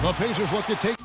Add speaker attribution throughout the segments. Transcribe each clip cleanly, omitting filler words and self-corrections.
Speaker 1: The Pacers look to take.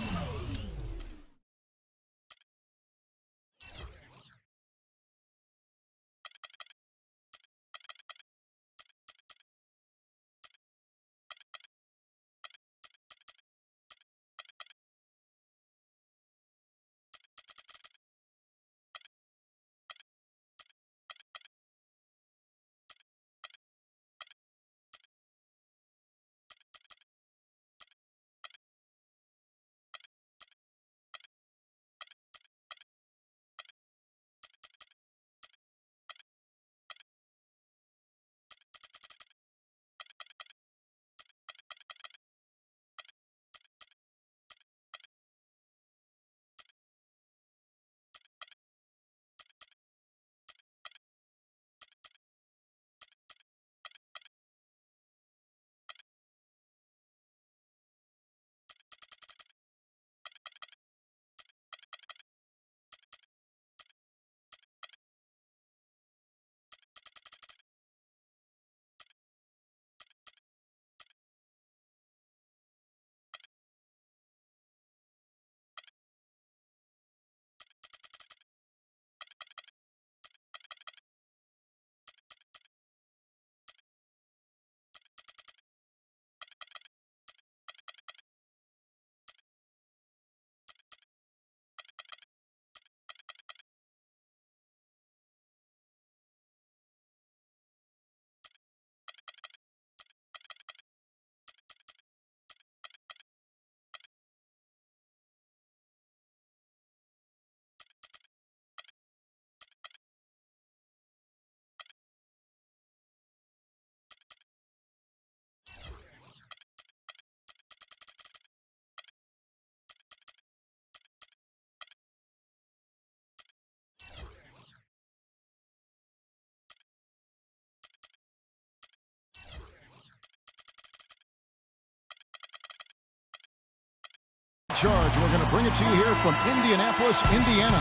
Speaker 1: Charge. We're going to bring it to you here from Indianapolis, Indiana.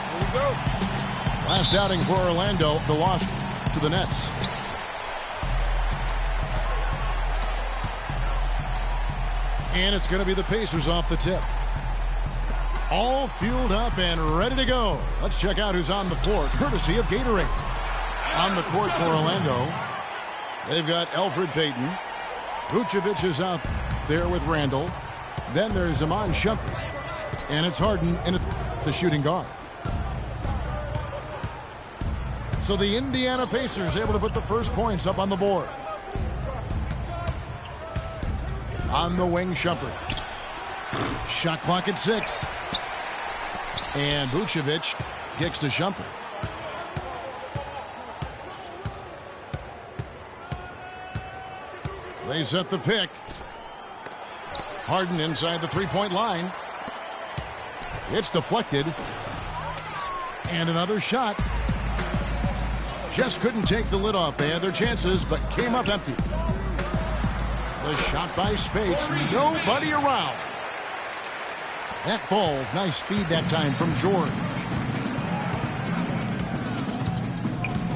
Speaker 2: Here we go.
Speaker 1: Last outing for Orlando, the loss to the Nets. And it's going to be the Pacers off the tip. All fueled up and ready to go. Let's check out who's on the floor, courtesy of Gatorade. On the court for Orlando, they've got Elfrid Payton. Vucevic is out there with Randall. Then there's Iman Shumpert. And it's Harden in the shooting guard. So the Indiana Pacers able to put the first points up on the board. On the wing, Shumpert. Shot clock at 6. And Vucevic kicks to Shumpert. They set the pick. Harden inside the three-point line. It's deflected. And another shot. Just couldn't take the lid off. They had their chances, but came up empty. The shot by Spates. Nobody around. That falls. Nice feed that time from George.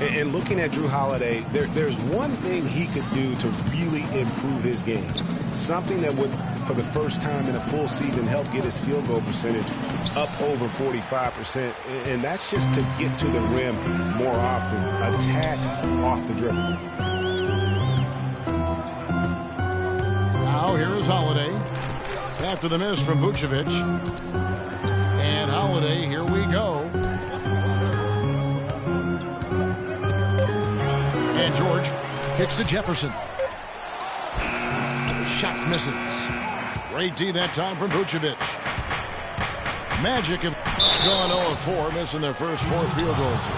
Speaker 3: And looking at Jrue Holiday, there's one thing he could do to really improve his game. Something that would, for the first time in a full season, help get his field goal percentage up over 45%. And that's just to get to the rim more often. Attack off the dribble.
Speaker 1: Now here is Holiday. After the miss from Vucevic. And Holiday, here we go. And George kicks to Jefferson. Shot misses. Great D that time from Vucevic. Magic have gone 0 of 4, missing their first 4 field goals here.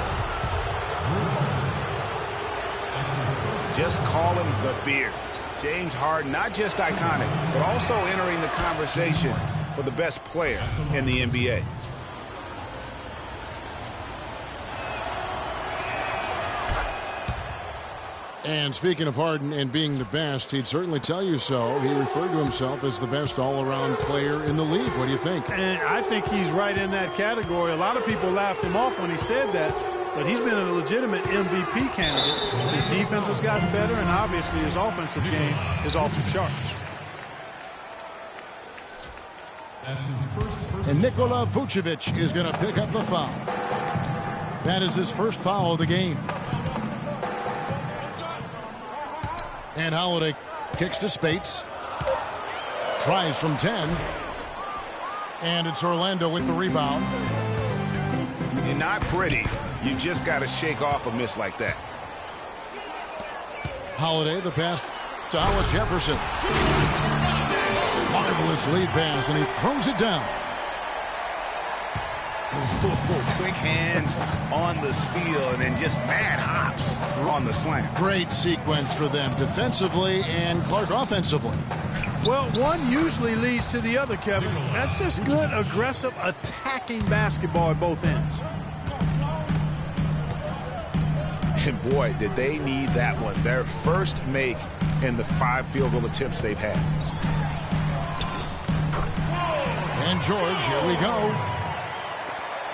Speaker 3: Just call him the Beard. James Harden, not just iconic, but also entering the conversation for the best player in the NBA.
Speaker 1: And speaking of Harden and being the best, he'd certainly tell you so. He referred to himself as the best all-around player in the league. What do you think?
Speaker 2: And I think he's right in that category. A lot of people laughed him off when he said that, but he's been a legitimate MVP candidate. His defense has gotten better, and obviously his offensive game is off the charts.
Speaker 1: And Nikola Vucevic is going to pick up the foul. That is his first foul of the game. And Holiday kicks to Spates. Tries from 10. And it's Orlando with the rebound.
Speaker 3: You're not pretty. You just got to shake off a miss like that.
Speaker 1: Holiday, the pass to Hollis Jefferson. Marvelous lead pass, and he throws it down.
Speaker 3: Quick hands on the steal, and then just mad hops on the slam.
Speaker 1: Great sequence for them defensively and Clark offensively.
Speaker 2: Well, one usually leads to the other, Kevin. That's just good, aggressive, attacking basketball at both ends.
Speaker 3: And boy, did they need that one. Their first make in the 5 field goal attempts they've had.
Speaker 1: And George, here we go.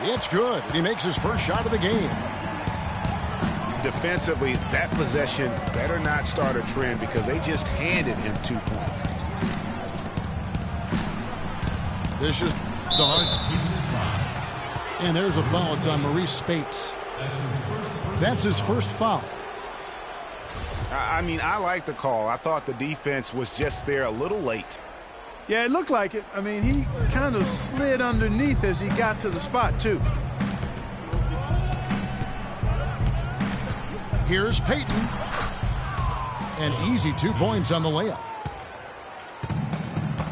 Speaker 1: It's good. He makes his first shot of the game.
Speaker 3: Defensively, that possession better not start a trend because they just handed him 2 points.
Speaker 1: This is Hart. And there's a foul. It's on Maurice Spates. That's his first foul.
Speaker 3: I mean, I like the call. I thought the defense was just there a little late.
Speaker 2: Yeah, it looked like it. I mean, he kind of slid underneath as he got to the spot, too.
Speaker 1: Here's Payton. An easy 2 points on the layup.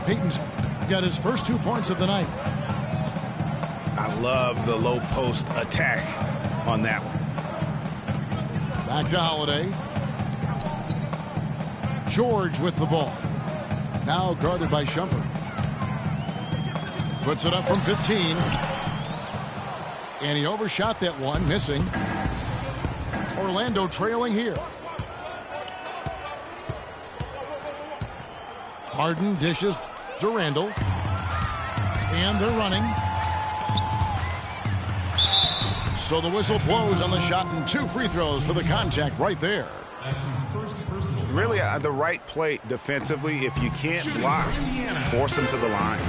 Speaker 1: Payton's got his first 2 points of the night.
Speaker 3: I love the low post attack on that one.
Speaker 1: Back to Holiday. George with the ball. Now guarded by Shumpert. Puts it up from 15. And he overshot that one, missing. Orlando trailing here. Harden dishes to Randall. And they're running. So the whistle blows on the shot and 2 free throws for the contact right there.
Speaker 3: Really the right play defensively. If you can't block, force them to the line.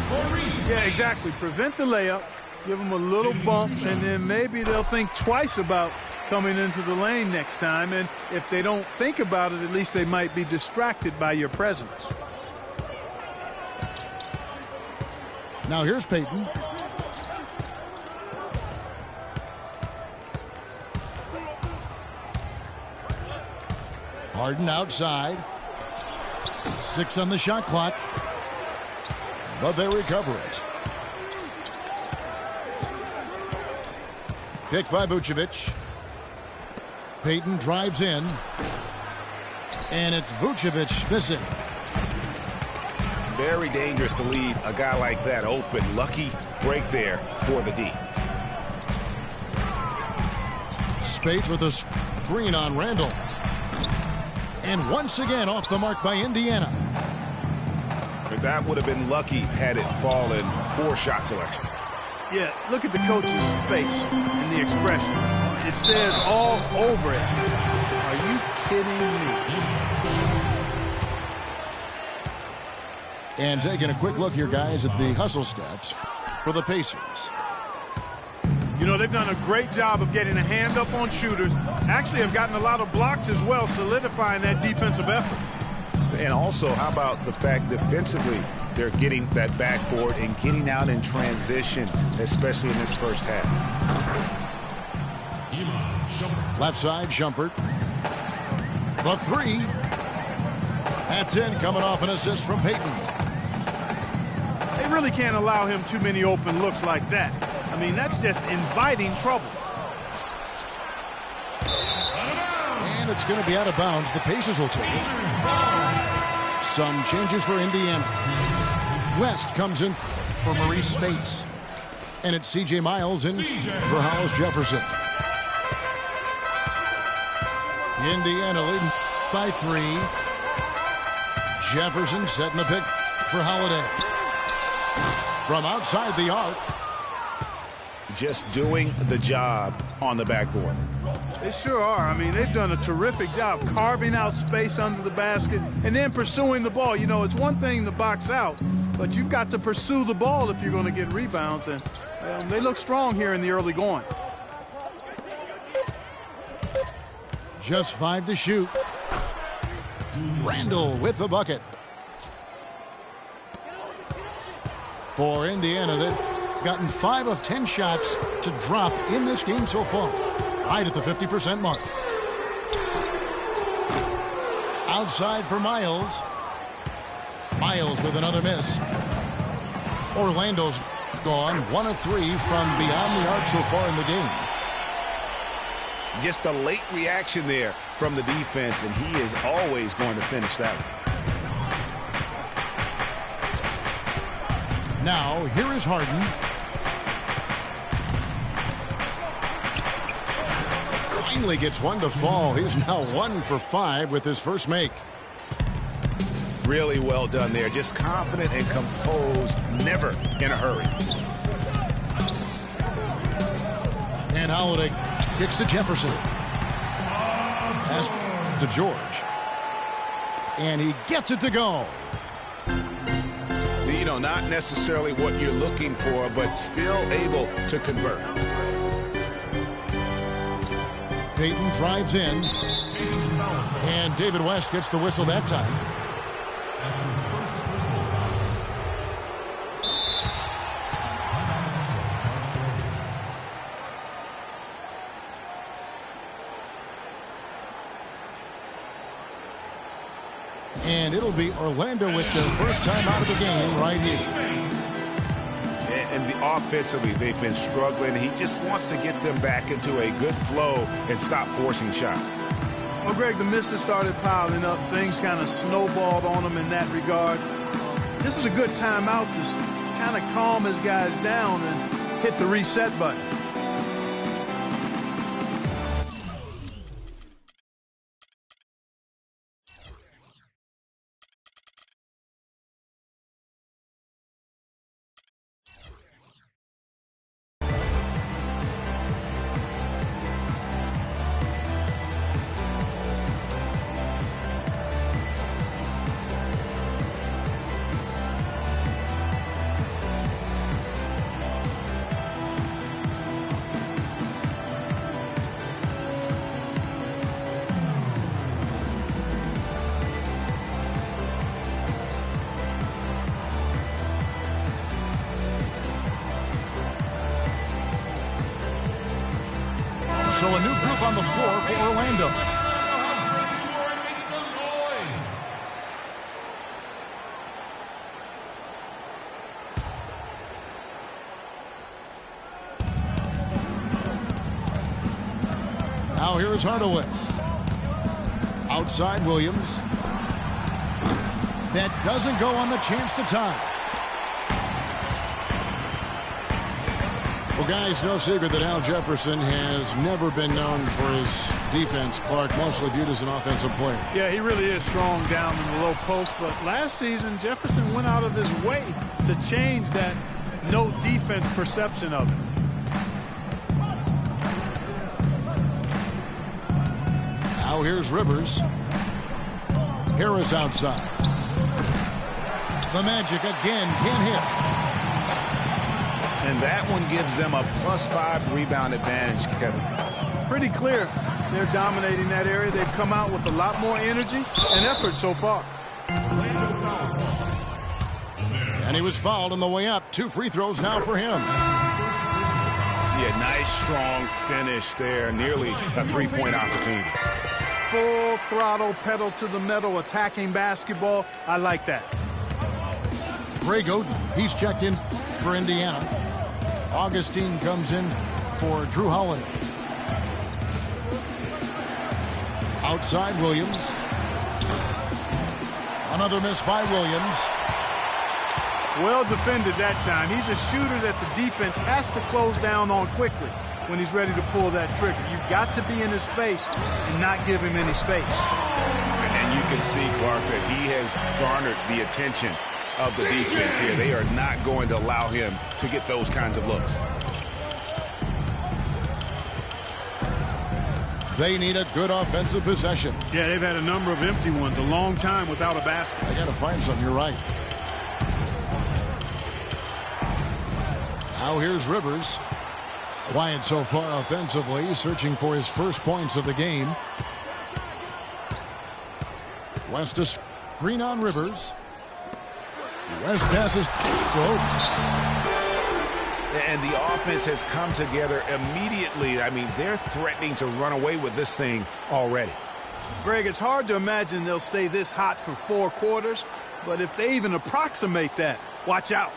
Speaker 2: Yeah, exactly. Prevent the layup, give them a little bump, and then maybe they'll think twice about coming into the lane next time. And if they don't think about it, at least they might be distracted by your presence.
Speaker 1: Now here's Payton. Harden outside. 6 on the shot clock. But they recover it. Picked by Vucevic. Payton drives in. And it's Vucevic missing.
Speaker 3: Very dangerous to leave a guy like that open. Lucky break there for the D.
Speaker 1: Spates with a screen on Randall. And once again off the mark by Indiana.
Speaker 3: That would have been lucky had it fallen. Poor shot selection.
Speaker 2: Yeah, look at the coach's face and the expression. It says all over it. Are you kidding me?
Speaker 1: And taking a quick look here, guys, at the hustle stats for the Pacers.
Speaker 2: You know, they've done a great job of getting a hand up on shooters. Actually have gotten a lot of blocks as well, solidifying that defensive effort.
Speaker 3: And also, how about the fact defensively, they're getting that backboard and getting out in transition, especially in this first half.
Speaker 1: Left side, Shumpert. The 3. That's in, coming off an assist from Payton.
Speaker 2: They really can't allow him too many open looks like that. I mean, that's just inviting trouble.
Speaker 1: And it's going to be out of bounds. The Pacers will take it. Some changes for Indiana. West comes in for Maurice Spates. And it's C.J. Miles in for Hollis Jefferson. Indiana leading by 3. Jefferson setting the pick for Holiday. From outside the arc.
Speaker 3: Just doing the job on the backboard.
Speaker 2: They sure are. I mean, they've done a terrific job carving out space under the basket and then pursuing the ball. You know, it's one thing to box out, but you've got to pursue the ball if you're going to get rebounds, and they look strong here in the early going.
Speaker 1: Just 5 to shoot. Randall with the bucket. For Indiana, they've gotten 5 of 10 shots to drop in this game so far. Right at the 50% mark. Outside for Miles. Miles with another miss. Orlando's gone 1 of 3 from beyond the arc so far in the game.
Speaker 3: Just a late reaction there from the defense, and he is always going to finish that one.
Speaker 1: Now, here is Harden. Finally gets one to fall. He's now 1 for 5 with his first make.
Speaker 3: Really well done there. Just confident and composed, never in a hurry.
Speaker 1: And Holiday kicks to Jefferson. Pass to George. And he gets it to go.
Speaker 3: You know, not necessarily what you're looking for, but still able to convert.
Speaker 1: Payton drives in. And David West gets the whistle that time. And it'll be Orlando with their first time out of the game right here.
Speaker 3: And offensively, they've been struggling. He just wants to get them back into a good flow and stop forcing shots.
Speaker 2: Well, Greg, the misses started piling up. Things kind of snowballed on them in that regard. This is a good timeout to kind of calm his guys down and hit the reset button.
Speaker 1: So a new group on the floor for Orlando. Now here is Hardaway. Outside Williams. That doesn't go on the chance to tie. Well, guys, no secret that Al Jefferson has never been known for his defense. Clark, mostly viewed as an offensive player.
Speaker 2: Yeah, he really is strong down in the low post. But last season, Jefferson went out of his way to change that no defense perception of it.
Speaker 1: Now here's Rivers. Harris outside. The Magic again can't hit.
Speaker 3: And that one gives them a +5 rebound advantage, Kevin.
Speaker 2: Pretty clear. They're dominating that area. They've come out with a lot more energy and effort so far.
Speaker 1: And he was fouled on the way up. 2 free throws now for him.
Speaker 3: Yeah, nice, strong finish there. Nearly a 3-point opportunity.
Speaker 2: Full throttle, pedal to the metal, attacking basketball. I like that.
Speaker 1: Greg Oden, he's checked in for Indiana. Augustine comes in for Drew Holiday. Outside Williams. Another miss by Williams.
Speaker 2: Well defended that time. He's a shooter that the defense has to close down on quickly when he's ready to pull that trigger. You've got to be in his face and not give him any space.
Speaker 3: And you can see, Clark, that he has garnered the attention of the defense here. They are not going to allow him to get those kinds of looks.
Speaker 1: They need a good offensive possession.
Speaker 2: Yeah, they've had a number of empty ones, a long time without a basket.
Speaker 1: I got to find something. You're right. Now here's Rivers. Quiet so far offensively, searching for his first points of the game. West to screen on Rivers. West passes to Oden.
Speaker 3: And the offense has come together immediately. I mean, they're threatening to run away with this thing already.
Speaker 2: Greg, it's hard to imagine they'll stay this hot for 4 quarters, but if they even approximate that, watch out.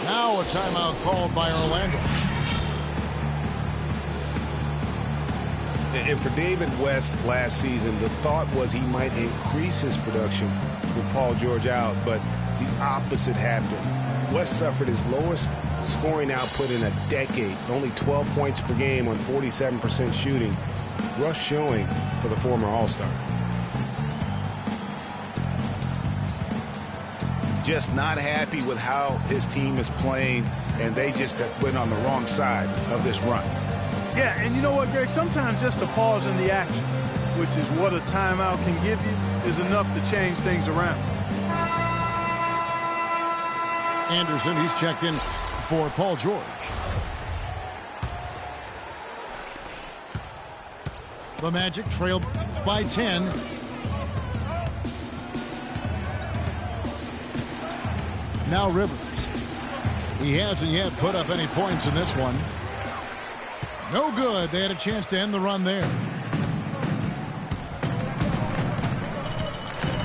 Speaker 1: Now a timeout called by Orlando.
Speaker 3: And for David West last season, the thought was he might increase his production with Paul George out, but the opposite happened. West suffered his lowest scoring output in a decade, only 12 points per game on 47% shooting. Rough showing for the former All-Star. Just not happy with how his team is playing, and they just went on the wrong side of this run.
Speaker 2: Yeah, and you know what, Greg? Sometimes just a pause in the action, which is what a timeout can give you, is enough to change things around.
Speaker 1: Anderson, he's checked in for Paul George. The Magic trail by 10. Now Rivers. He hasn't yet put up any points in this one. No good. They had a chance to end the run there.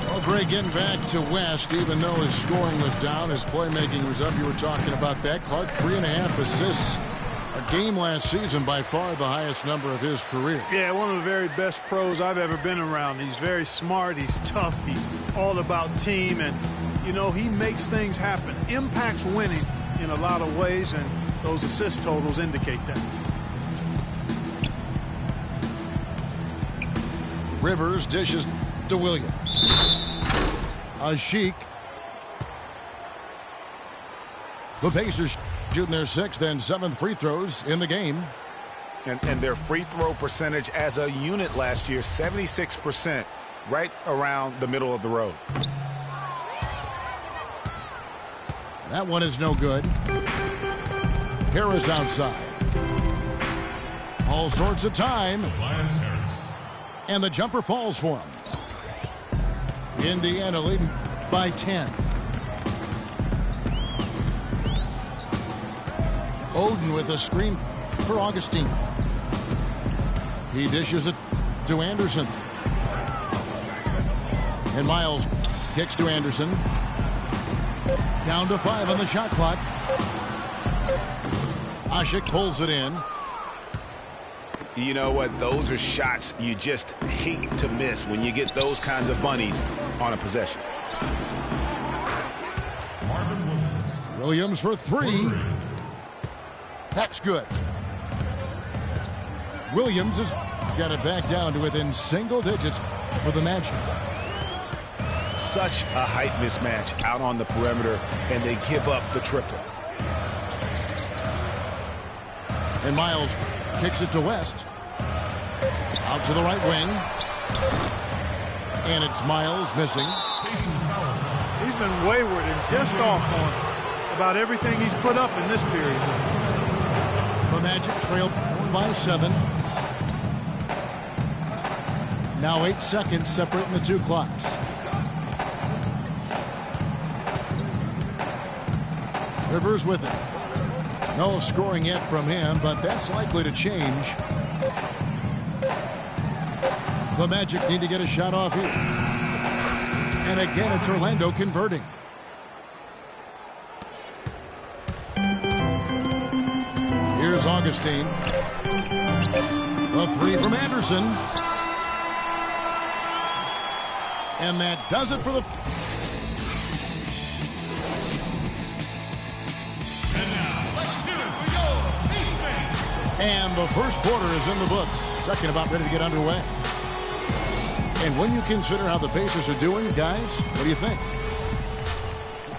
Speaker 1: Well, Greg, getting back to West, even though his scoring was down, his playmaking was up. You were talking about that. Clark, 3.5 assists a game last season, by far the highest number of his career.
Speaker 2: Yeah, one of the very best pros I've ever been around. He's very smart. He's tough. He's all about team. And, you know, he makes things happen. Impacts winning in a lot of ways, and those assist totals indicate that.
Speaker 1: Rivers dishes to Williams. A Sheik. The Pacers shooting their 6th and 7th free throws in the game.
Speaker 3: And their free throw percentage as a unit last year, 76%, right around the middle of the road.
Speaker 1: That one is no good. Harris outside. All sorts of time. And the jumper falls for him. Indiana leading by 10. Oden with a screen for Augustine. He dishes it to Anderson. And Miles kicks to Anderson. Down to 5 on the shot clock. Ashik pulls it in.
Speaker 3: You know what? Those are shots you just hate to miss when you get those kinds of bunnies on a possession.
Speaker 1: Williams for 3. That's good. Williams has got it back down to within single digits for the Magic.
Speaker 3: Such a height mismatch out on the perimeter, and they give up the triple.
Speaker 1: And Miles kicks it to West. Out to the right wing. And it's Miles missing.
Speaker 2: He's been wayward and just off on about everything he's put up in this period.
Speaker 1: The Magic trail by 7. Now 8 seconds separating the 2 clocks. Rivers with it. No scoring yet from him, but that's likely to change. The Magic need to get a shot off here. And again, it's Orlando converting. Here's Augustine. A 3 from Anderson. And that does it for the... And the first quarter is in the books. Second about ready to get underway. And when you consider how the Pacers are doing, guys, what do you think?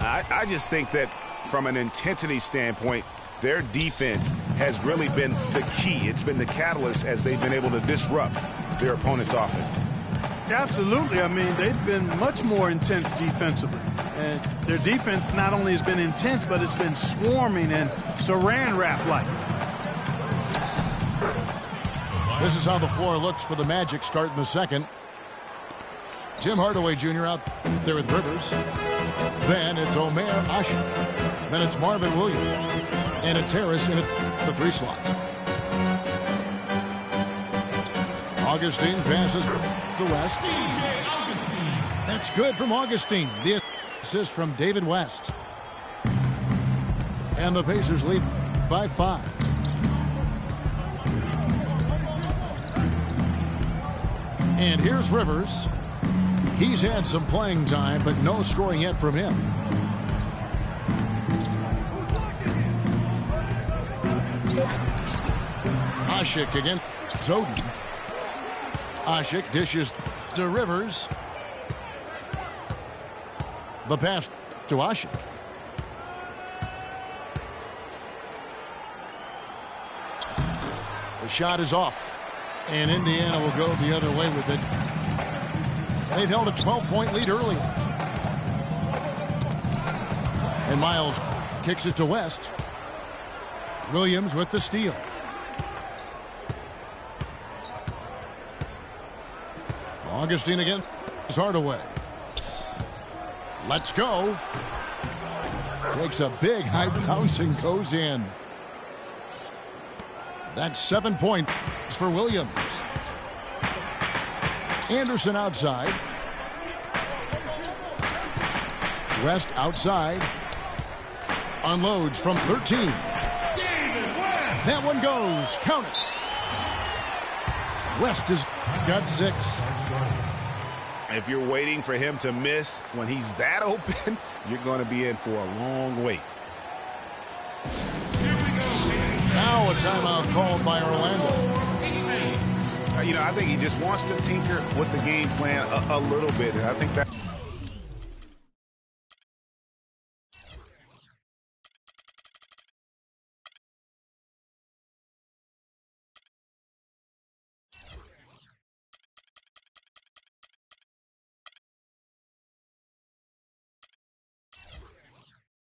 Speaker 3: I just think that from an intensity standpoint, their defense has really been the key. It's been the catalyst as they've been able to disrupt their opponent's offense.
Speaker 2: Absolutely. I mean, they've been much more intense defensively. And their defense not only has been intense, but it's been swarming and saran wrap-like.
Speaker 1: This is how the floor looks for the Magic starting the second. Tim Hardaway Jr. out there with Rivers. Then it's Omer Ashik. Then it's Marvin Williams. And it's Harris in the 3 slot. Augustine passes to West. That's good from Augustine. The assist from David West. And the Pacers lead by 5. And here's Rivers. He's had some playing time, but no scoring yet from him. Ashik again. Zoden. Ashik dishes to Rivers. The pass to Ashik. The shot is off. And Indiana will go the other way with it. They've held a 12-point lead earlier. And Miles kicks it to West. Williams with the steal. Augustine again. Hardaway. Let's go. Takes a big high bounce and goes in. That's 7 points for Williams. Anderson outside. West outside. Unloads from 13. That one goes. Count it. West has got 6.
Speaker 3: If you're waiting for him to miss when he's that open, you're going to be in for a long wait.
Speaker 1: Now a timeout called by Orlando.
Speaker 3: I think he just wants to tinker with the game plan a little bit. And I think that.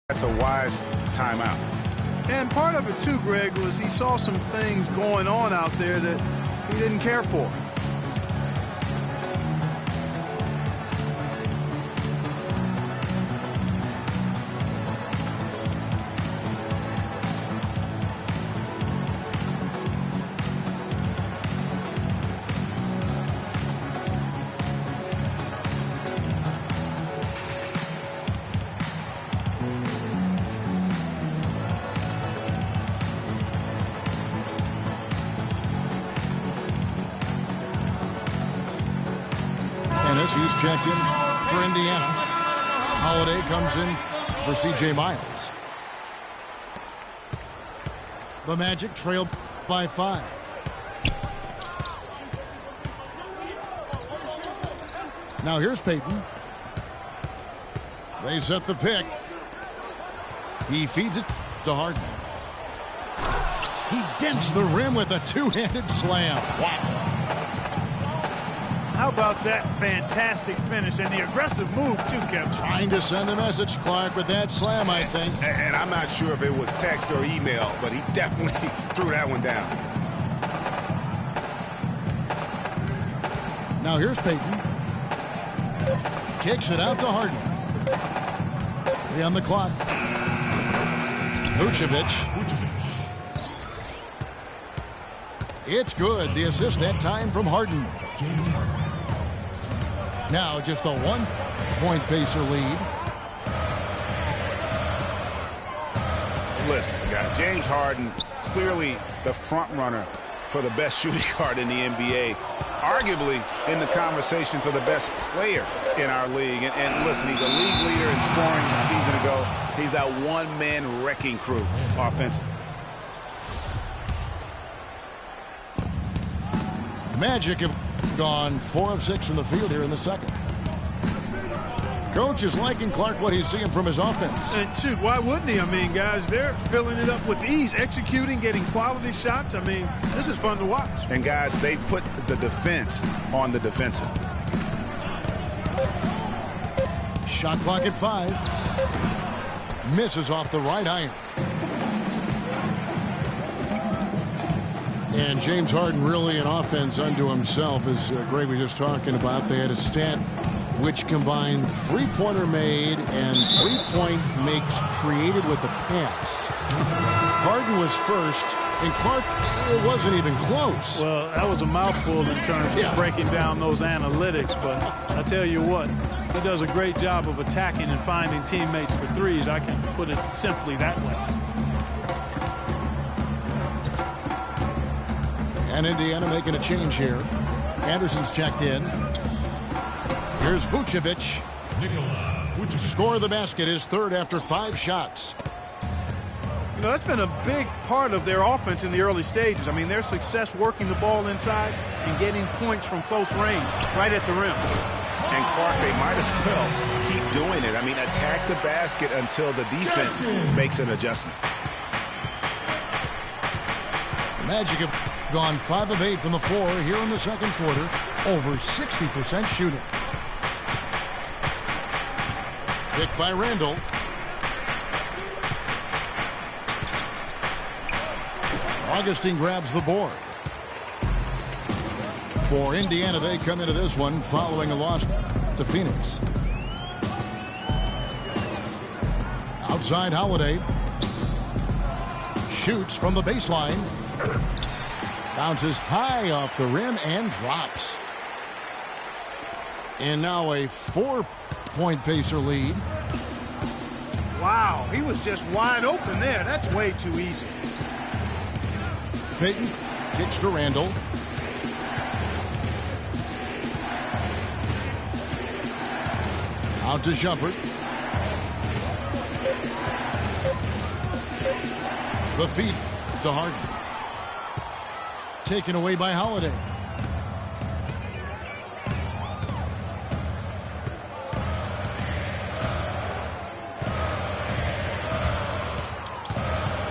Speaker 3: That's a wise timeout.
Speaker 2: And part of it, too, Greg, was he saw some things going on out there that he didn't care for.
Speaker 1: He's checked in for Indiana. Holiday comes in for C.J. Miles. The Magic trail by 5. Now here's Payton. They set the pick. He feeds it to Harden. He dents the rim with a two-handed slam. Wow.
Speaker 2: How about that fantastic finish and the aggressive move, too, Kevin?
Speaker 1: Trying to send a message, Clark, with that slam, I think.
Speaker 3: And I'm not sure if it was text or email, but he definitely threw that one down.
Speaker 1: Now here's Payton. Kicks it out to Harden. 3 on the clock. Vucevic. It's good. The assist that time from Harden. Now just a 1-point Pacer lead.
Speaker 3: Listen, guys, James Harden, clearly the front runner for the best shooting guard in the NBA. Arguably in the conversation for the best player in our league. And listen, he's a league leader in scoring a season ago. He's a one-man wrecking crew offensively.
Speaker 1: Magic have gone 4 of 6 from the field here in the second. Coach is liking Clark what he's seeing from his offense.
Speaker 2: And shoot, why wouldn't he? I mean, guys, they're filling it up with ease, executing, getting quality shots. I mean, this is fun to watch.
Speaker 3: And guys, they put the defense on the defensive.
Speaker 1: Shot clock at 5. Misses off the right iron. And James Harden really an offense unto himself, as Greg was just talking about. They had a stat which combined three-pointer made and three-point makes created with a pass. Harden was first, and Clark, it wasn't even close.
Speaker 2: Well, that was a mouthful in terms of breaking down those analytics, but I tell you what, he does a great job of attacking and finding teammates for threes. I can put it simply that way.
Speaker 1: And Indiana making a change here. Anderson's checked in. Here's Vucevic. Score the basket, his third after 5 shots.
Speaker 2: You know, that's been a big part of their offense in the early stages. I mean, their success working the ball inside and getting points from close range right at the rim.
Speaker 3: And Clark, they might as well keep doing it. I mean, attack the basket until the defense makes an adjustment.
Speaker 1: The Magic have gone 5 of 8 from the floor here in the second quarter. Over 60% shooting. Picked by Randall. Augustine grabs the board. For Indiana, they come into this one following a loss to Phoenix. Outside Holiday. Shoots from the baseline. Bounces high off the rim and drops. And now a 4-point Pacer lead.
Speaker 2: Wow, he was just wide open there. That's way too easy.
Speaker 1: Payton kicks to Randall. Out to Shumpert. The feed to Harden. Taken away by Holiday.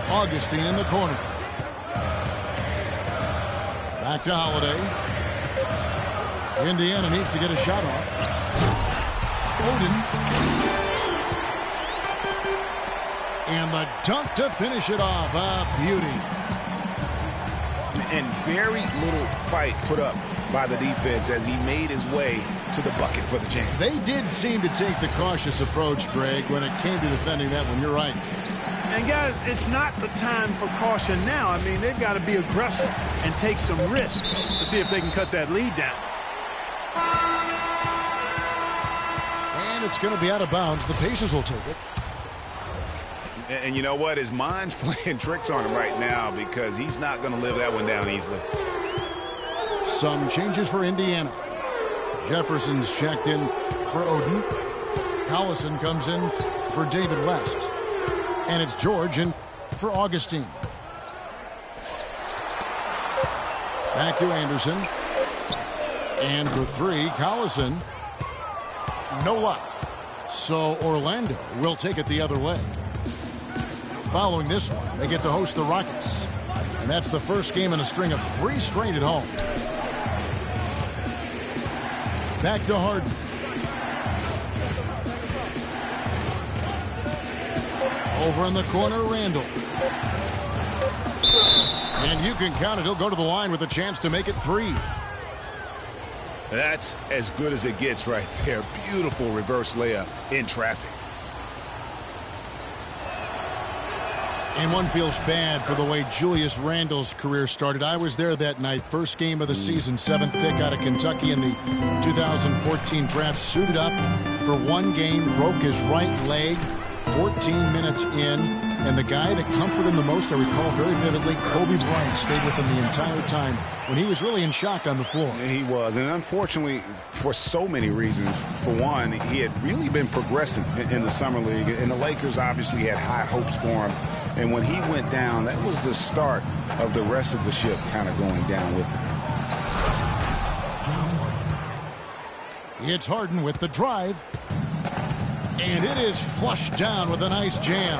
Speaker 1: Augustine in the corner. Back to Holiday. Indiana needs to get a shot off. Oden. And the dunk to finish it off. A beauty.
Speaker 3: And very little fight put up by the defense as he made his way to the bucket for the jam.
Speaker 1: They did seem to take the cautious approach, Greg, when it came to defending that one. You're right.
Speaker 2: And guys, it's not the time for caution now. I mean, they've got to be aggressive and take some risks to see if they can cut that lead down.
Speaker 1: And it's going to be out of bounds. The Pacers will take it.
Speaker 3: And you know what? His mind's playing tricks on him right now because he's not going to live that one down easily.
Speaker 1: Some changes for Indiana. Jefferson's checked in for Oden. Collison comes in for David West. And it's George in for Augustine. Back to Anderson. And for 3, Collison. No luck. So Orlando will take it the other way. Following this one, they get to host the Rockets. And that's the first game in a string of 3 straight at home. Back to Harden. Over in the corner, Randall. And you can count it. He'll go to the line with a chance to make it 3.
Speaker 3: That's as good as it gets right there. Beautiful reverse layup in traffic.
Speaker 1: And one feels bad for the way Julius Randle's career started. I was there that night. First game of the season, 7th pick out of Kentucky in the 2014 draft. Suited up for 1 game, broke his right leg 14 minutes in. And the guy that comforted him the most, I recall very vividly, Kobe Bryant stayed with him the entire time when he was really in shock on the floor.
Speaker 3: He was, and unfortunately, for so many reasons. For one, he had really been progressing in the summer league, and the Lakers obviously had high hopes for him. And when he went down, that was the start of the rest of the ship kind of going down with him.
Speaker 1: It's Harden with the drive. And it is flushed down with a nice jam.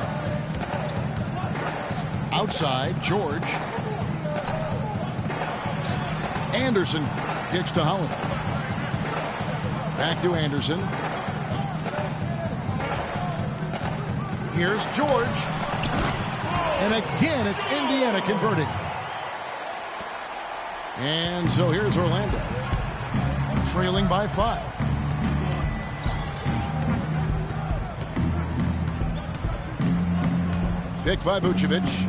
Speaker 1: Outside, George. Anderson kicks to Holiday. Back to Anderson. Here's George. And again, it's Indiana converting. And so here's Orlando, trailing by 5. Picked by Vucevic.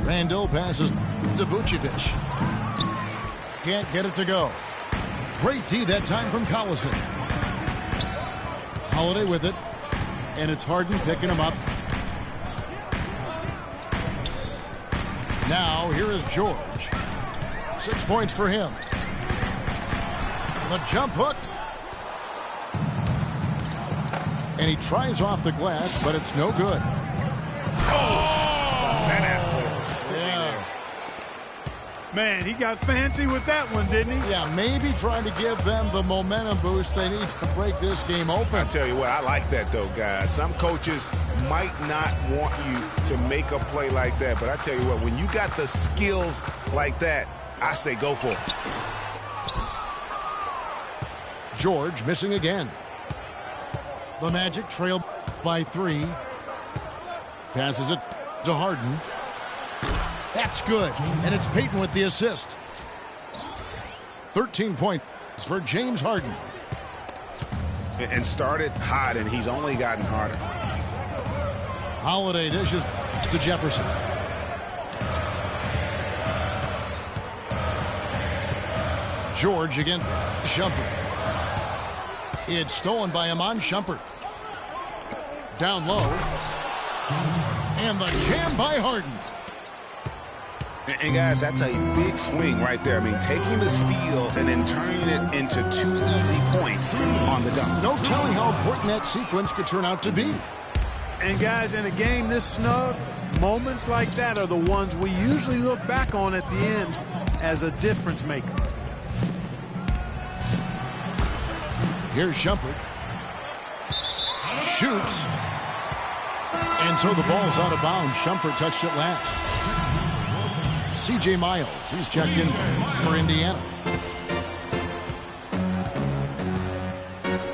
Speaker 1: Randall passes to Vucevic. Can't get it to go. Great D that time from Collison. Holiday with it. And it's Harden picking him up. Now, here is George. 6 points for him. The jump hook. And he tries off the glass, but it's no good. Yeah.
Speaker 2: Man, he got fancy with that one, didn't he?
Speaker 1: Yeah, maybe trying to give them the momentum boost they need to break this game open.
Speaker 3: I tell you what, I like that, though, guys. Some coaches might not want you to make a play like that, but I tell you what, when you got the skills like that, I say go for it.
Speaker 1: George missing again. The Magic trail by 3. Passes it to Harden. That's good. And it's Payton with the assist. 13 points for James Harden.
Speaker 3: And started hot, and he's only gotten harder.
Speaker 1: Holiday dishes to Jefferson. George again. Shumpert. It's stolen by Iman Shumpert. Down low. And the jam by Harden.
Speaker 3: And guys, that's a big swing right there. I mean, taking the steal and then turning it into 2 easy points on the dunk.
Speaker 1: No telling how important that sequence could turn out to be.
Speaker 2: And guys, in a game this snug, moments like that are the ones we usually look back on at the end as a difference maker.
Speaker 1: Here's Shumpert. Shoots. And so the ball's out of bounds. Shumpert touched it last. C.J. Miles, he's checked in for Indiana.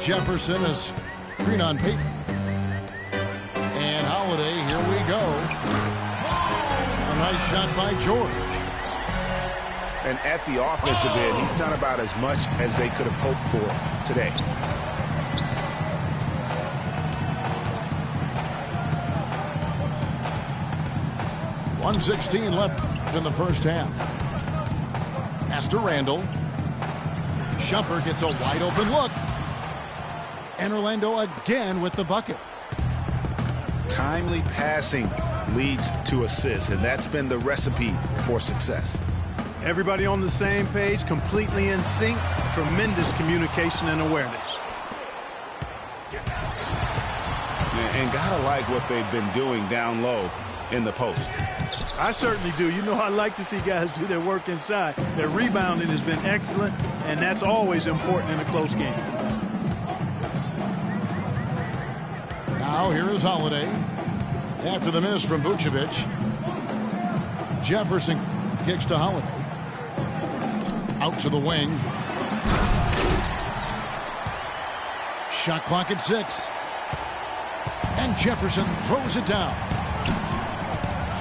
Speaker 1: Jefferson is screen on Payton. And Holiday, here we go. A nice shot by George.
Speaker 3: And at the offensive end, he's done about as much as they could have hoped for today.
Speaker 1: .116 left in the first half. Pass to Randall. Shumpert gets a wide open look. And Orlando again with the bucket.
Speaker 3: Timely passing leads to assists, and that's been the recipe for success.
Speaker 2: Everybody on the same page, completely in sync, tremendous communication and awareness.
Speaker 3: And gotta like what they've been doing down low in the post.
Speaker 2: I certainly do. You know, I like to see guys do their work inside. Their rebounding has been excellent, and that's always important in a close game.
Speaker 1: Now here is Holiday. After the miss from Vucevic. Jefferson kicks to Holiday. Out to the wing. Shot clock at 6. And Jefferson throws it down.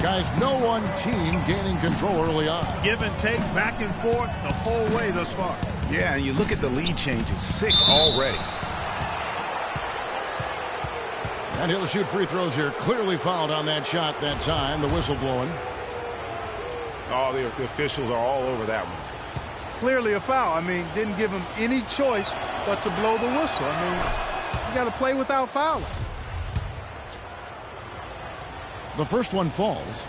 Speaker 1: Guys, no one team gaining control early on.
Speaker 2: Give and take, back and forth, the whole way thus far.
Speaker 3: Yeah, and you look at the lead changes, 6 already.
Speaker 1: And he'll shoot free throws here. Clearly fouled on that shot that time. The whistle blowing.
Speaker 3: Oh, the officials are all over that one.
Speaker 2: Clearly a foul. I mean, didn't give him any choice but to blow the whistle. I mean, you got to play without fouling.
Speaker 1: The first one falls.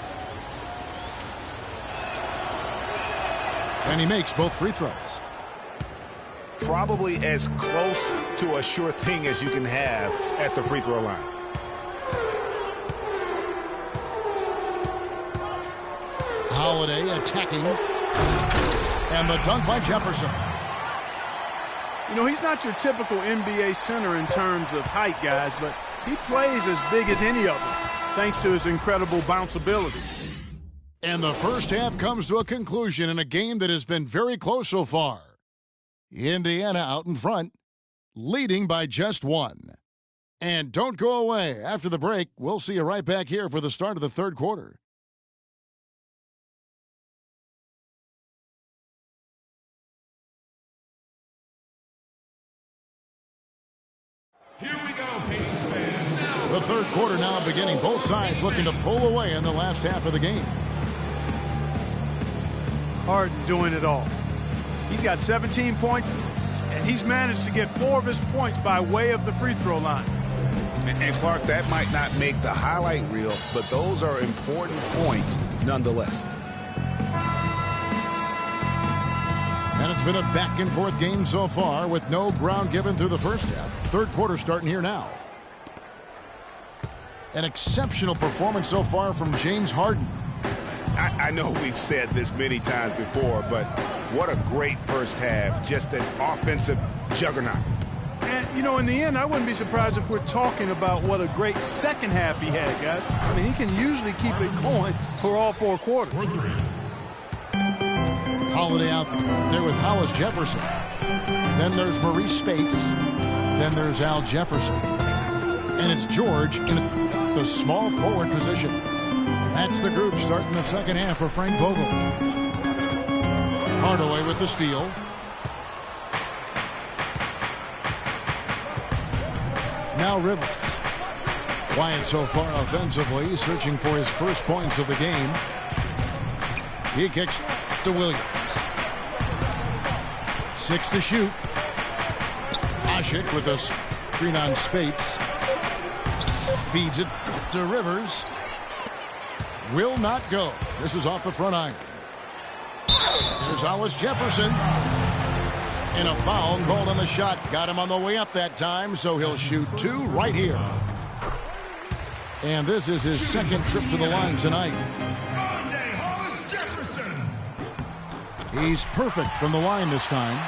Speaker 1: And he makes both free throws.
Speaker 3: Probably as close to a sure thing as you can have at the free throw line.
Speaker 1: Holiday attacking. And the dunk by Jefferson.
Speaker 2: You know, he's not your typical NBA center in terms of height, guys, but he plays as big as any of them, thanks to his incredible bounce ability.
Speaker 1: And the first half comes to a conclusion in a game that has been very close so far. Indiana out in front, leading by just 1. And don't go away. After the break, we'll see you right back here for the start of the third quarter.
Speaker 4: Here we go, Pacers fans. Now
Speaker 1: The third quarter now beginning. Both sides looking to pull away in the last half of the game.
Speaker 2: Harden doing it all. He's got 17 points, and he's managed to get 4 of his points by way of the free throw line.
Speaker 3: And Clark, that might not make the highlight reel, but those are important points nonetheless.
Speaker 1: And it's been a back-and-forth game so far with no ground given through the first half. Third quarter starting here now. An exceptional performance so far from James Harden.
Speaker 3: I know we've said this many times before, but what a great first half. Just an offensive juggernaut.
Speaker 2: And, you know, in the end, I wouldn't be surprised if we're talking about what a great second half he had, guys. I mean, he can usually keep it going for all 4 quarters.
Speaker 1: Holiday out there with Hollis Jefferson. Then there's Maurice Spates. Then there's Al Jefferson. And it's George in the small forward position. That's the group starting the second half for Frank Vogel. Hardaway with the steal. Now Rivers. Quiet so far offensively, searching for his first points of the game. He kicks to Williams. 6 to shoot. Asik with a screen on Spates. Feeds it to Rivers. Will not go. This is off the front iron. There's Hollis Jefferson. And a foul called on the shot. Got him on the way up that time, so he'll shoot 2 right here. And this is his second trip to the line tonight. He's perfect from the line this time.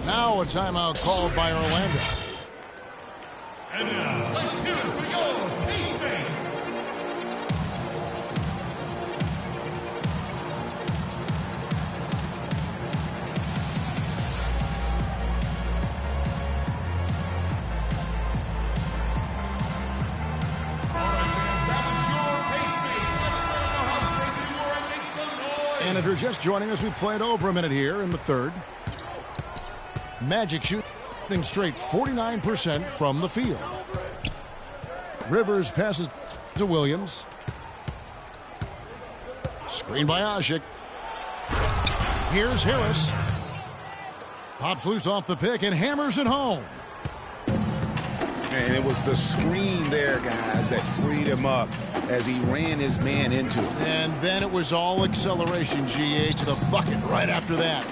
Speaker 1: Now a timeout called by Orlando.
Speaker 4: and now, let's hear it for your Ace Face.
Speaker 1: And if you're just joining us, we played over a minute here in the third. Magic shooting straight 49% from the field. Rivers passes to Williams. Screen by Asik. Here's Harris. Pops loose off the pick and hammers it home.
Speaker 3: And it was the screen there, guys, that freed him up as he ran his man into it.
Speaker 1: And then it was all acceleration, GA, to the bucket right after that.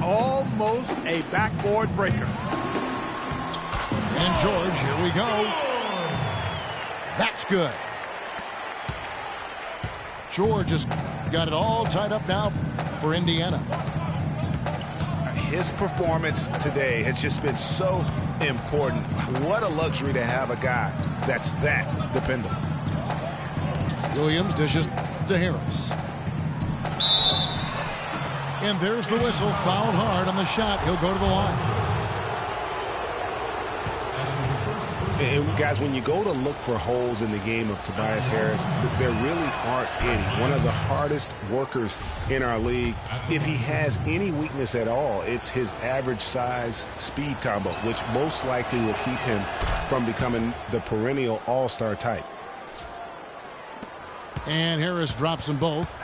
Speaker 2: Almost a backboard breaker.
Speaker 1: And George, here we go. That's good. George has got it all tied up now for Indiana.
Speaker 3: His performance today has just been so important. What a luxury to have a guy that's that dependable.
Speaker 1: Williams dishes to Harris. And there's the whistle. Fouled hard on the shot. He'll go to the line.
Speaker 3: And guys, when you go to look for holes in the game of Tobias Harris, there really aren't any. One of the hardest workers in our league. If he has any weakness at all, it's his average size speed combo, which most likely will keep him from becoming the perennial all-star type.
Speaker 1: And Harris drops them both.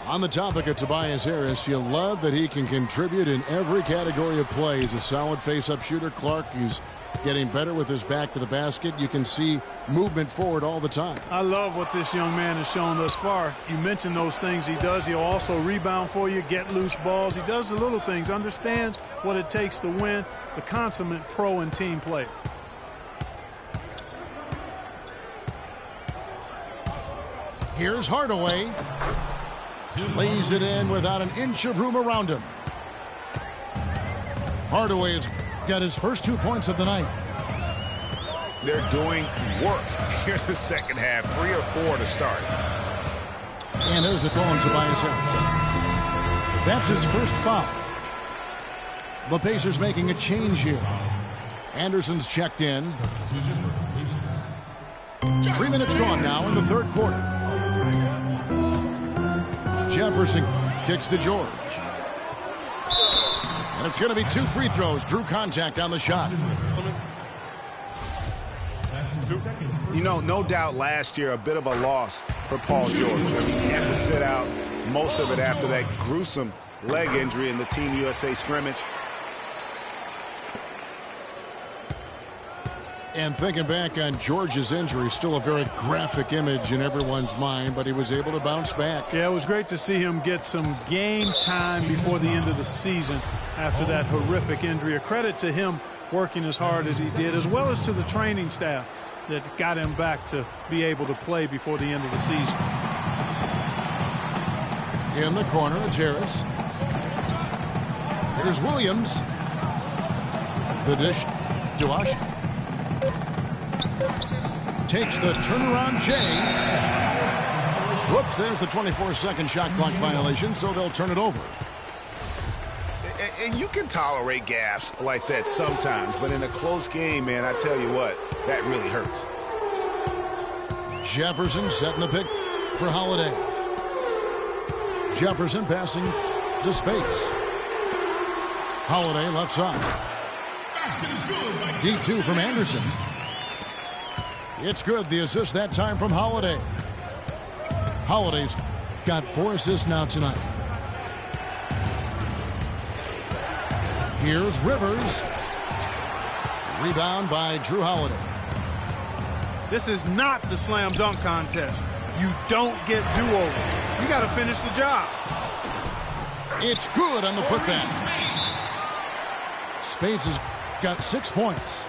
Speaker 1: On the topic of Tobias Harris, you love that he can contribute in every category of play. He's a solid face-up shooter. Clark, he's getting better with his back to the basket. You can see movement forward all the time.
Speaker 2: I love what this young man has shown thus far. You mentioned those things he does. He'll also rebound for you, get loose balls. He does the little things, understands what it takes to win, the consummate pro and team player.
Speaker 1: Here's Hardaway. Lays it in without an inch of room around him. Hardaway has got his first 2 points of the night.
Speaker 3: they're doing work here in the second half. 3 or 4 to start.
Speaker 1: And there's the call on Tobias Harris. That's his first foul. The Pacers making a change here. Anderson's checked in. 3 minutes gone now in the third quarter. Jefferson kicks to George. And it's going to be 2 free throws. Drew contact on the shot.
Speaker 3: You know, no doubt last year a bit of a loss for Paul George. I mean, he had to sit out most of it after that gruesome leg injury in the Team USA scrimmage.
Speaker 1: And thinking back on George's injury, still a very graphic image in everyone's mind, but he was able to bounce back.
Speaker 2: Yeah, it was great to see him get some game time before the end of the season after that horrific injury. A credit to him working as hard as he did, as well as to the training staff that got him back to be able to play before the end of the season.
Speaker 1: In the corner, it's Harris. Here's Williams. The dish to Washington. Takes the turnaround Jay. Whoops, there's the 24-second shot clock violation, so they'll turn it over.
Speaker 3: And you can tolerate gaffes like that sometimes, but in a close game, man, I tell you what, that really hurts.
Speaker 1: Jefferson setting the pick for Holiday. Jefferson passing to Spates. Holiday left side. Deep 2 from Anderson. It's good. The assist that time from Holiday. Holiday's got 4 assists now tonight. Here's Rivers. Rebound by Drew Holiday.
Speaker 2: This is not the slam dunk contest. You don't get do-over. You got to finish the job.
Speaker 1: It's good on the putback. Spates has got 6 points.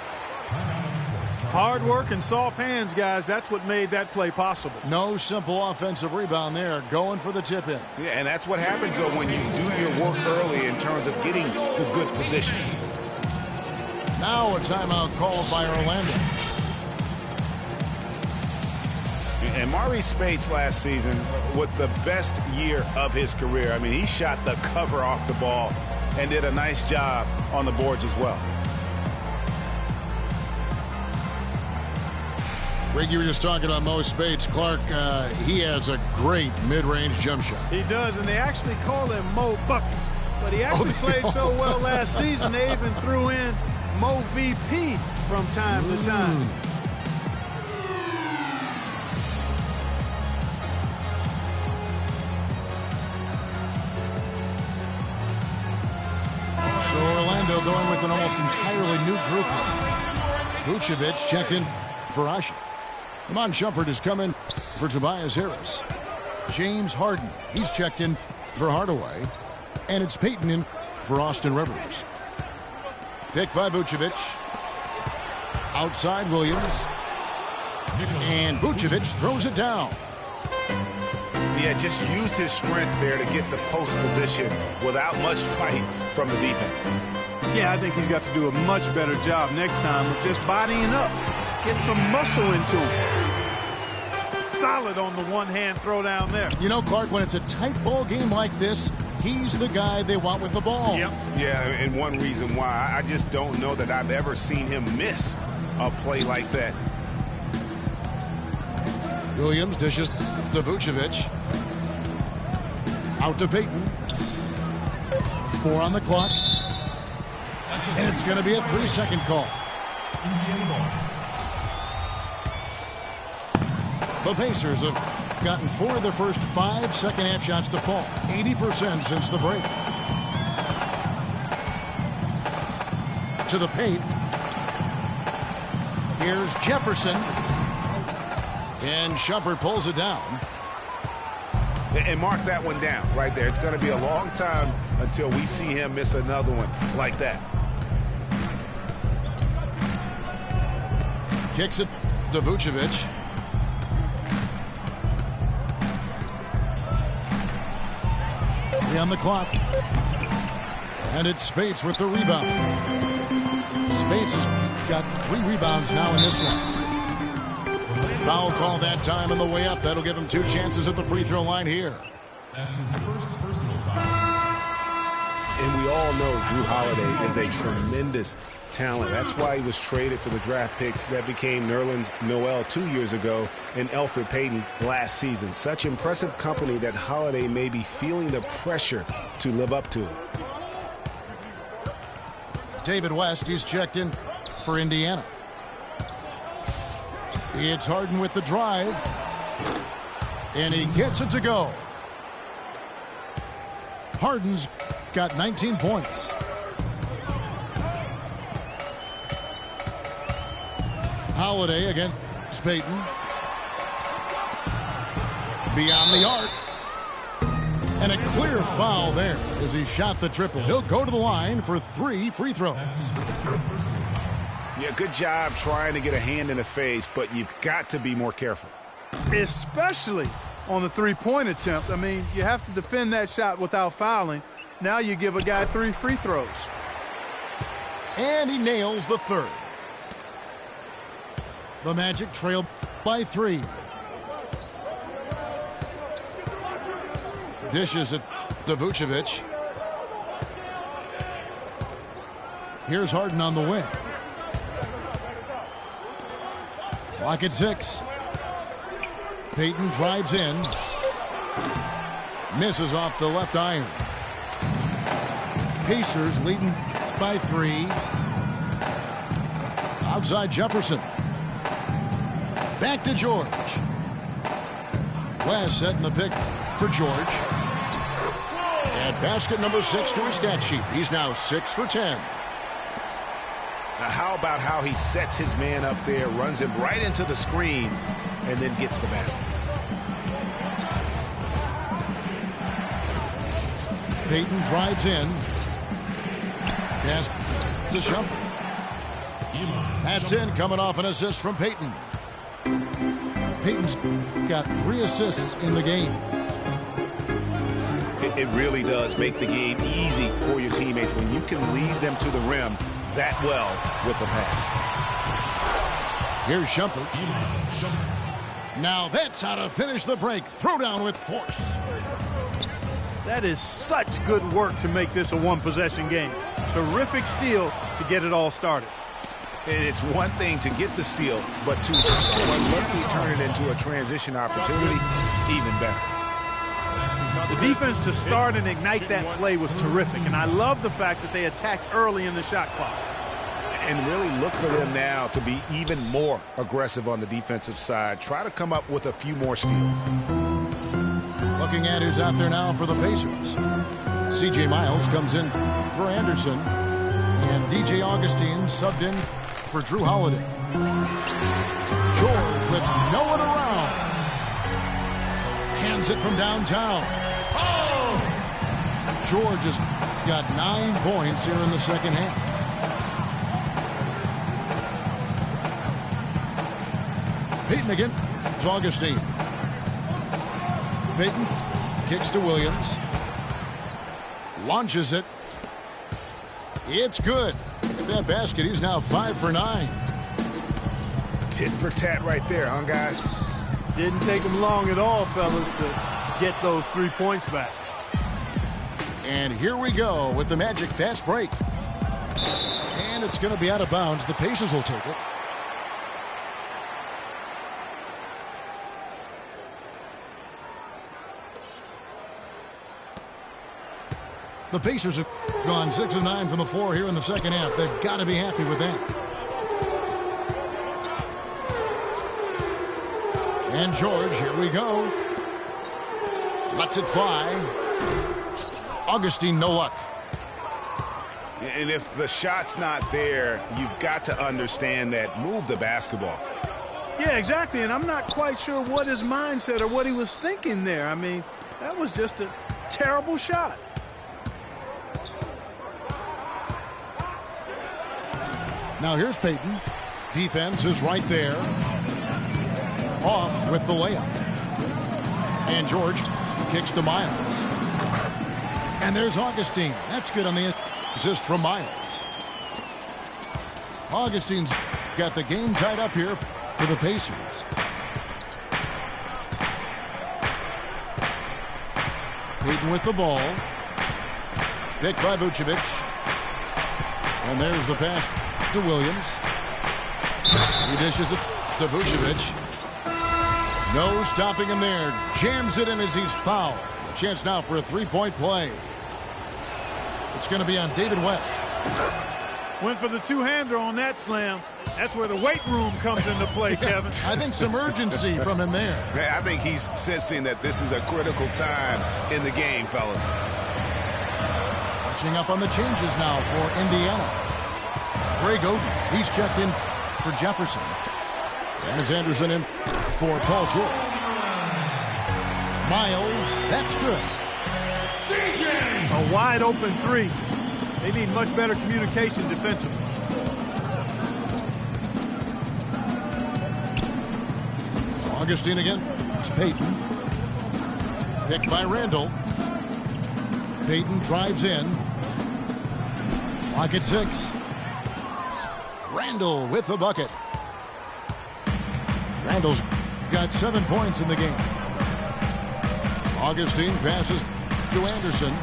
Speaker 2: Hard work and soft hands, guys. That's what made that play possible.
Speaker 1: No simple offensive rebound there. Going for the tip-in.
Speaker 3: Yeah, and that's what happens, though, when you do your work early in terms of getting the good position.
Speaker 1: Now a timeout called by Orlando.
Speaker 3: And Maurice Spates last season with the best year of his career. I mean, he shot the cover off the ball and did a nice job on the boards as well.
Speaker 1: Rick, you were just talking about Mo Spates. Clark, he has a great mid-range jump shot.
Speaker 2: He does, and they actually call him Mo Buckets. But he actually played so well last season, they even threw in Mo VP from time to time.
Speaker 1: So Orlando going with an almost entirely new group. Vucevic checked in for Ashik. Iman Shumpert has come in for Tobias Harris. James Harden, he's checked in for Hardaway. And it's Peyton in for Austin Rivers. Picked by Vucevic. Outside Williams. And Vucevic throws it down.
Speaker 3: Yeah, just used his strength there to get the post position without much fight from the defense.
Speaker 2: Yeah, I think he's got to do a much better job next time of just bodying up. Get some muscle into him. Solid on the one-hand throw down there.
Speaker 1: You know, Clark, when it's a tight ball game like this, he's the guy they want with the ball.
Speaker 2: Yep.
Speaker 3: Yeah, and one reason why, I just don't know that I've ever seen him miss a play like that.
Speaker 1: Williams dishes to Vucevic. Out to Peyton. 4 on the clock. And it's going to be a 3-second call. The Pacers have gotten 4 of their first 5 second-half shots to fall. 80% since the break. To the paint. Here's Jefferson. And Shumpert pulls it down.
Speaker 3: And mark that one down right there. It's going to be a long time until we see him miss another one like that.
Speaker 1: Kicks it to Vucevic. On the clock. And it's Spates with the rebound. Bates has got 3 rebounds now in this one. Foul call that time on the way up. That'll give him 2 chances at the free throw line here.
Speaker 4: That's his first personal foul.
Speaker 3: And we all know Drew Holiday is a tremendous talent. That's why he was traded for the draft picks that became Nerlens Noel 2 years ago and Elfrid Payton last season. Such impressive company that Holiday may be feeling the pressure to live up to it.
Speaker 1: David West, he's checked in for Indiana. It's Harden with the drive. And he gets it to go. Harden's got 19 points. Holiday against Payton. Beyond the arc. And a clear foul there as he shot the triple. He'll go to the line for 3 free throws.
Speaker 3: Yeah, good job trying to get a hand in the face, but you've got to be more careful.
Speaker 2: Especially on the three-point attempt. I mean, you have to defend that shot without fouling. Now you give a guy 3 free throws.
Speaker 1: And he nails the 3rd. The Magic trail by 3. Dishes it to Vucevic. Here's Harden on the wing. Clock at 6. Payton drives in. Misses off the left iron. Pacers leading by 3. Outside Jefferson. Back to George. West setting the pick for George. And basket number 6 to his stat sheet. He's now 6 for 10.
Speaker 3: Now, how about how he sets his man up there, runs him right into the screen, and then gets the basket.
Speaker 1: Payton drives in. Pass to Shumpert. That's in, coming off an assist from Payton. Payton's got 3 assists in the game.
Speaker 3: It really does make the game easy for your teammates when you can lead them to the rim that well with the pass.
Speaker 1: Here's Shumpert. Now that's how to finish the break. Throw down with force.
Speaker 2: That is such good work to make this a one-possession game. Terrific steal to get it all started.
Speaker 3: And it's one thing to get the steal, but to somewhat luckily turn it into a transition opportunity, even better.
Speaker 2: The defense to start and ignite that play was terrific, and I love the fact that they attacked early in the shot clock.
Speaker 3: And really look for them now to be even more aggressive on the defensive side. Try to come up with a few more steals.
Speaker 1: Looking at who's out there now for the Pacers. C.J. Miles comes in for Anderson. And D.J. Augustine subbed in for Drew Holiday. George with no one around. Hands it from downtown. Oh! George has got 9 points here in the second half. Payton again. It's Augustine. Payton kicks to Williams. Launches it. It's good. At that basket, he's now 5 for 9.
Speaker 3: Tit for tat right there, huh, guys?
Speaker 2: Didn't take him long at all, fellas, to get those 3 points back.
Speaker 1: And here we go with the Magic fast break. And it's going to be out of bounds. The Pacers will take it. The Pacers have gone 6 of 9 from the floor here in the second half. They've got to be happy with that. And George, here we go. Lets it fly. Augustine, no luck.
Speaker 3: And if the shot's not there, you've got to understand that. Move the basketball.
Speaker 2: Yeah, exactly. And I'm not quite sure what his mindset or what he was thinking there. I mean, that was just a terrible shot.
Speaker 1: Now here's Payton. Defense is right there. Off with the layup. And George kicks to Miles. And there's Augustine. That's good on the assist from Miles. Augustine's got the game tied up here for the Pacers. Payton with the ball. Picked by Vucevic. And there's the pass to Williams. He dishes it to Vucevic. No stopping him there. Jams it in as he's fouled. A chance now for a three-point play. It's going to be on David West.
Speaker 2: Went for the two-hander on that slam. That's where the weight room comes into play, Kevin.
Speaker 1: I think some urgency from him there.
Speaker 3: I think he's sensing that this is a critical time in the game, fellas.
Speaker 1: Watching up on the changes now for Indiana. Greg Oden, he's checked in for Jefferson. And it's Anderson in for Paul George. Miles, that's good.
Speaker 2: A wide open three. They need much better communication defensively.
Speaker 1: Augustine again. It's Payton. Picked by Randall. Payton drives in. Clock at 6. Randall with the bucket. Randall's got 7 points in the game. Augustine passes to Anderson.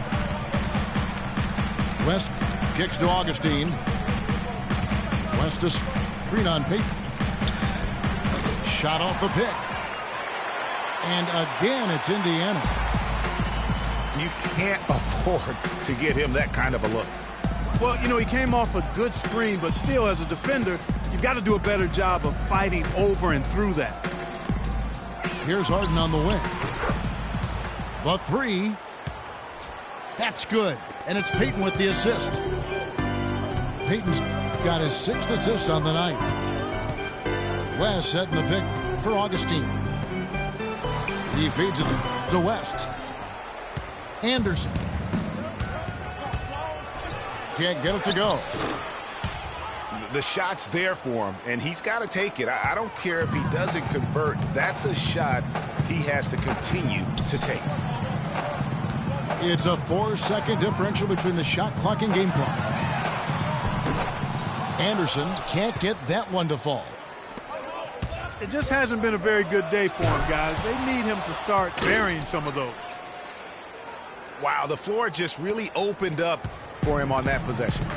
Speaker 1: West kicks to Augustine. West to screen on Payton. Shot off the pick. And again, it's Indiana.
Speaker 3: You can't afford to get him that kind of a look.
Speaker 2: Well, you know, he came off a good screen, but still, as a defender, you've got to do a better job of fighting over and through that.
Speaker 1: Here's Harden on the wing. The three. That's good. And it's Payton with the assist. Payton's got his 6th assist on the night. West setting the pick for Augustine. He feeds it to West. Anderson. Can't get it to go.
Speaker 3: The shot's there for him, and he's got to take it. I don't care if he doesn't convert. That's a shot he has to continue to take.
Speaker 1: It's a 4-second differential between the shot clock and game clock. Anderson can't get that one to fall.
Speaker 2: It just hasn't been a very good day for him, guys. They need him to start burying some of those.
Speaker 3: Wow, the floor just really opened up for him on that possession.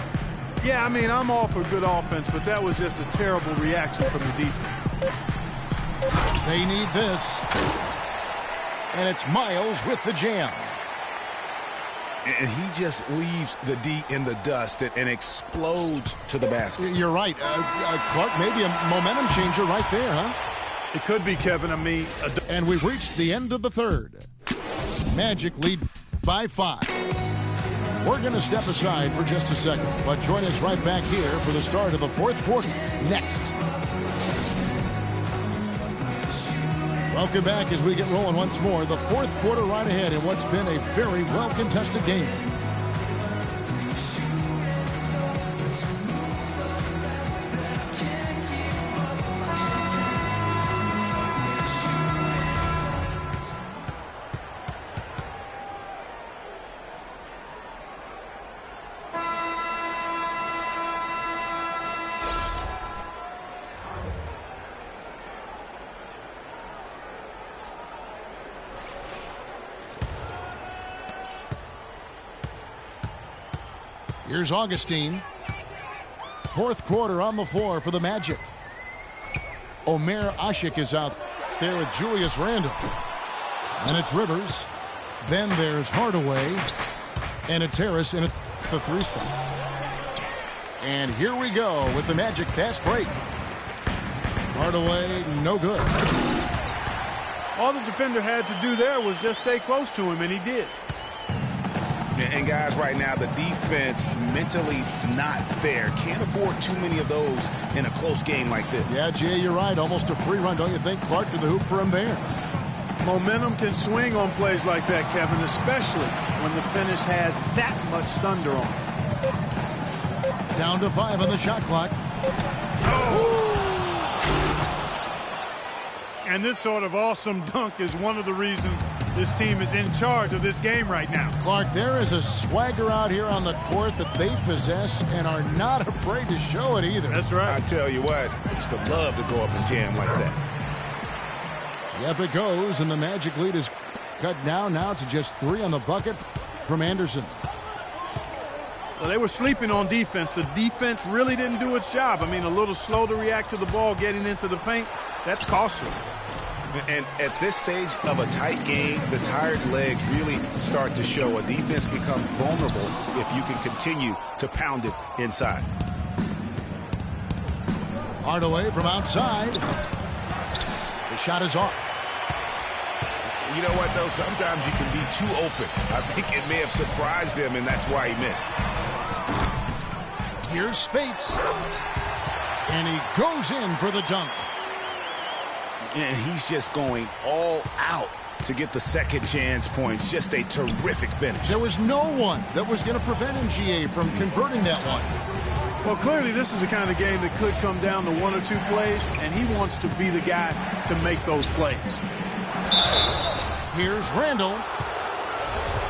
Speaker 2: Yeah, I mean, I'm all for good offense, but that was just a terrible reaction from the defense.
Speaker 1: They need this. And it's Miles with the jam.
Speaker 3: And he just leaves the D in the dust and explodes to the basket.
Speaker 1: You're right. Clark, maybe a momentum changer right there, huh?
Speaker 2: It could be, Kevin. I mean...
Speaker 1: And we've reached the end of the third. Magic lead by 5. We're going to step aside for just a second, but join us right back here for the start of the 4th quarter next. Welcome back as we get rolling once more. The 4th quarter right ahead in what's been a very well-contested game. Here's Augustine. 4th quarter on the floor for the Magic. Omer Ashik is out there with Julius Randle. And it's Rivers. Then there's Hardaway. And it's Harris in the 3 spot. And here we go with the Magic fast break. Hardaway, no good.
Speaker 2: All the defender had to do there was just stay close to him, and he did.
Speaker 3: And guys, right now, the defense mentally not there. Can't afford too many of those in a close game like this.
Speaker 1: Yeah, Jay, you're right. Almost a free run, don't you think? Clark to the hoop for him there.
Speaker 2: Momentum can swing on plays like that, Kevin, especially when the finish has that much thunder on it.
Speaker 1: Down to 5 on the shot clock.
Speaker 2: Oh. And this sort of awesome dunk is one of the reasons This team is in charge of this game right now.
Speaker 1: Clark, there is a swagger out here on the court that they possess and are not afraid to show it either.
Speaker 2: That's right.
Speaker 3: I tell you what, I used to love to go up and jam like that.
Speaker 1: Yep, it goes, and the Magic lead is cut down now to just 3 on the bucket from Anderson.
Speaker 2: Well, they were sleeping on defense. The defense really didn't do its job. I mean, a little slow to react to the ball getting into the paint. That's costly.
Speaker 3: And at this stage of a tight game, the tired legs really start to show. A defense becomes vulnerable if you can continue to pound it inside.
Speaker 1: Hardaway from outside. The shot is off.
Speaker 3: You know what, though? Sometimes you can be too open. I think it may have surprised him, and that's why he missed.
Speaker 1: Here's Spates. And he goes in for the dunk.
Speaker 3: And he's just going all out to get the second chance points. Just a terrific finish.
Speaker 1: There was no one that was going to prevent MGA from converting that one.
Speaker 2: Well, clearly this is the kind of game that could come down to 1 or 2 plays, and he wants to be the guy to make those plays.
Speaker 1: Here's Randall.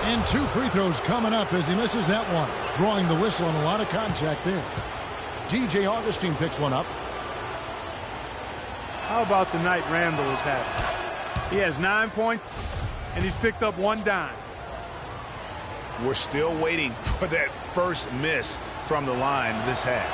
Speaker 1: And 2 free throws coming up as he misses that one. Drawing the whistle and a lot of contact there. DJ Augustine picks one up.
Speaker 2: How about the night Randall is having? He has 9 points, and he's picked up 1 dime.
Speaker 3: We're still waiting for that first miss from the line this half.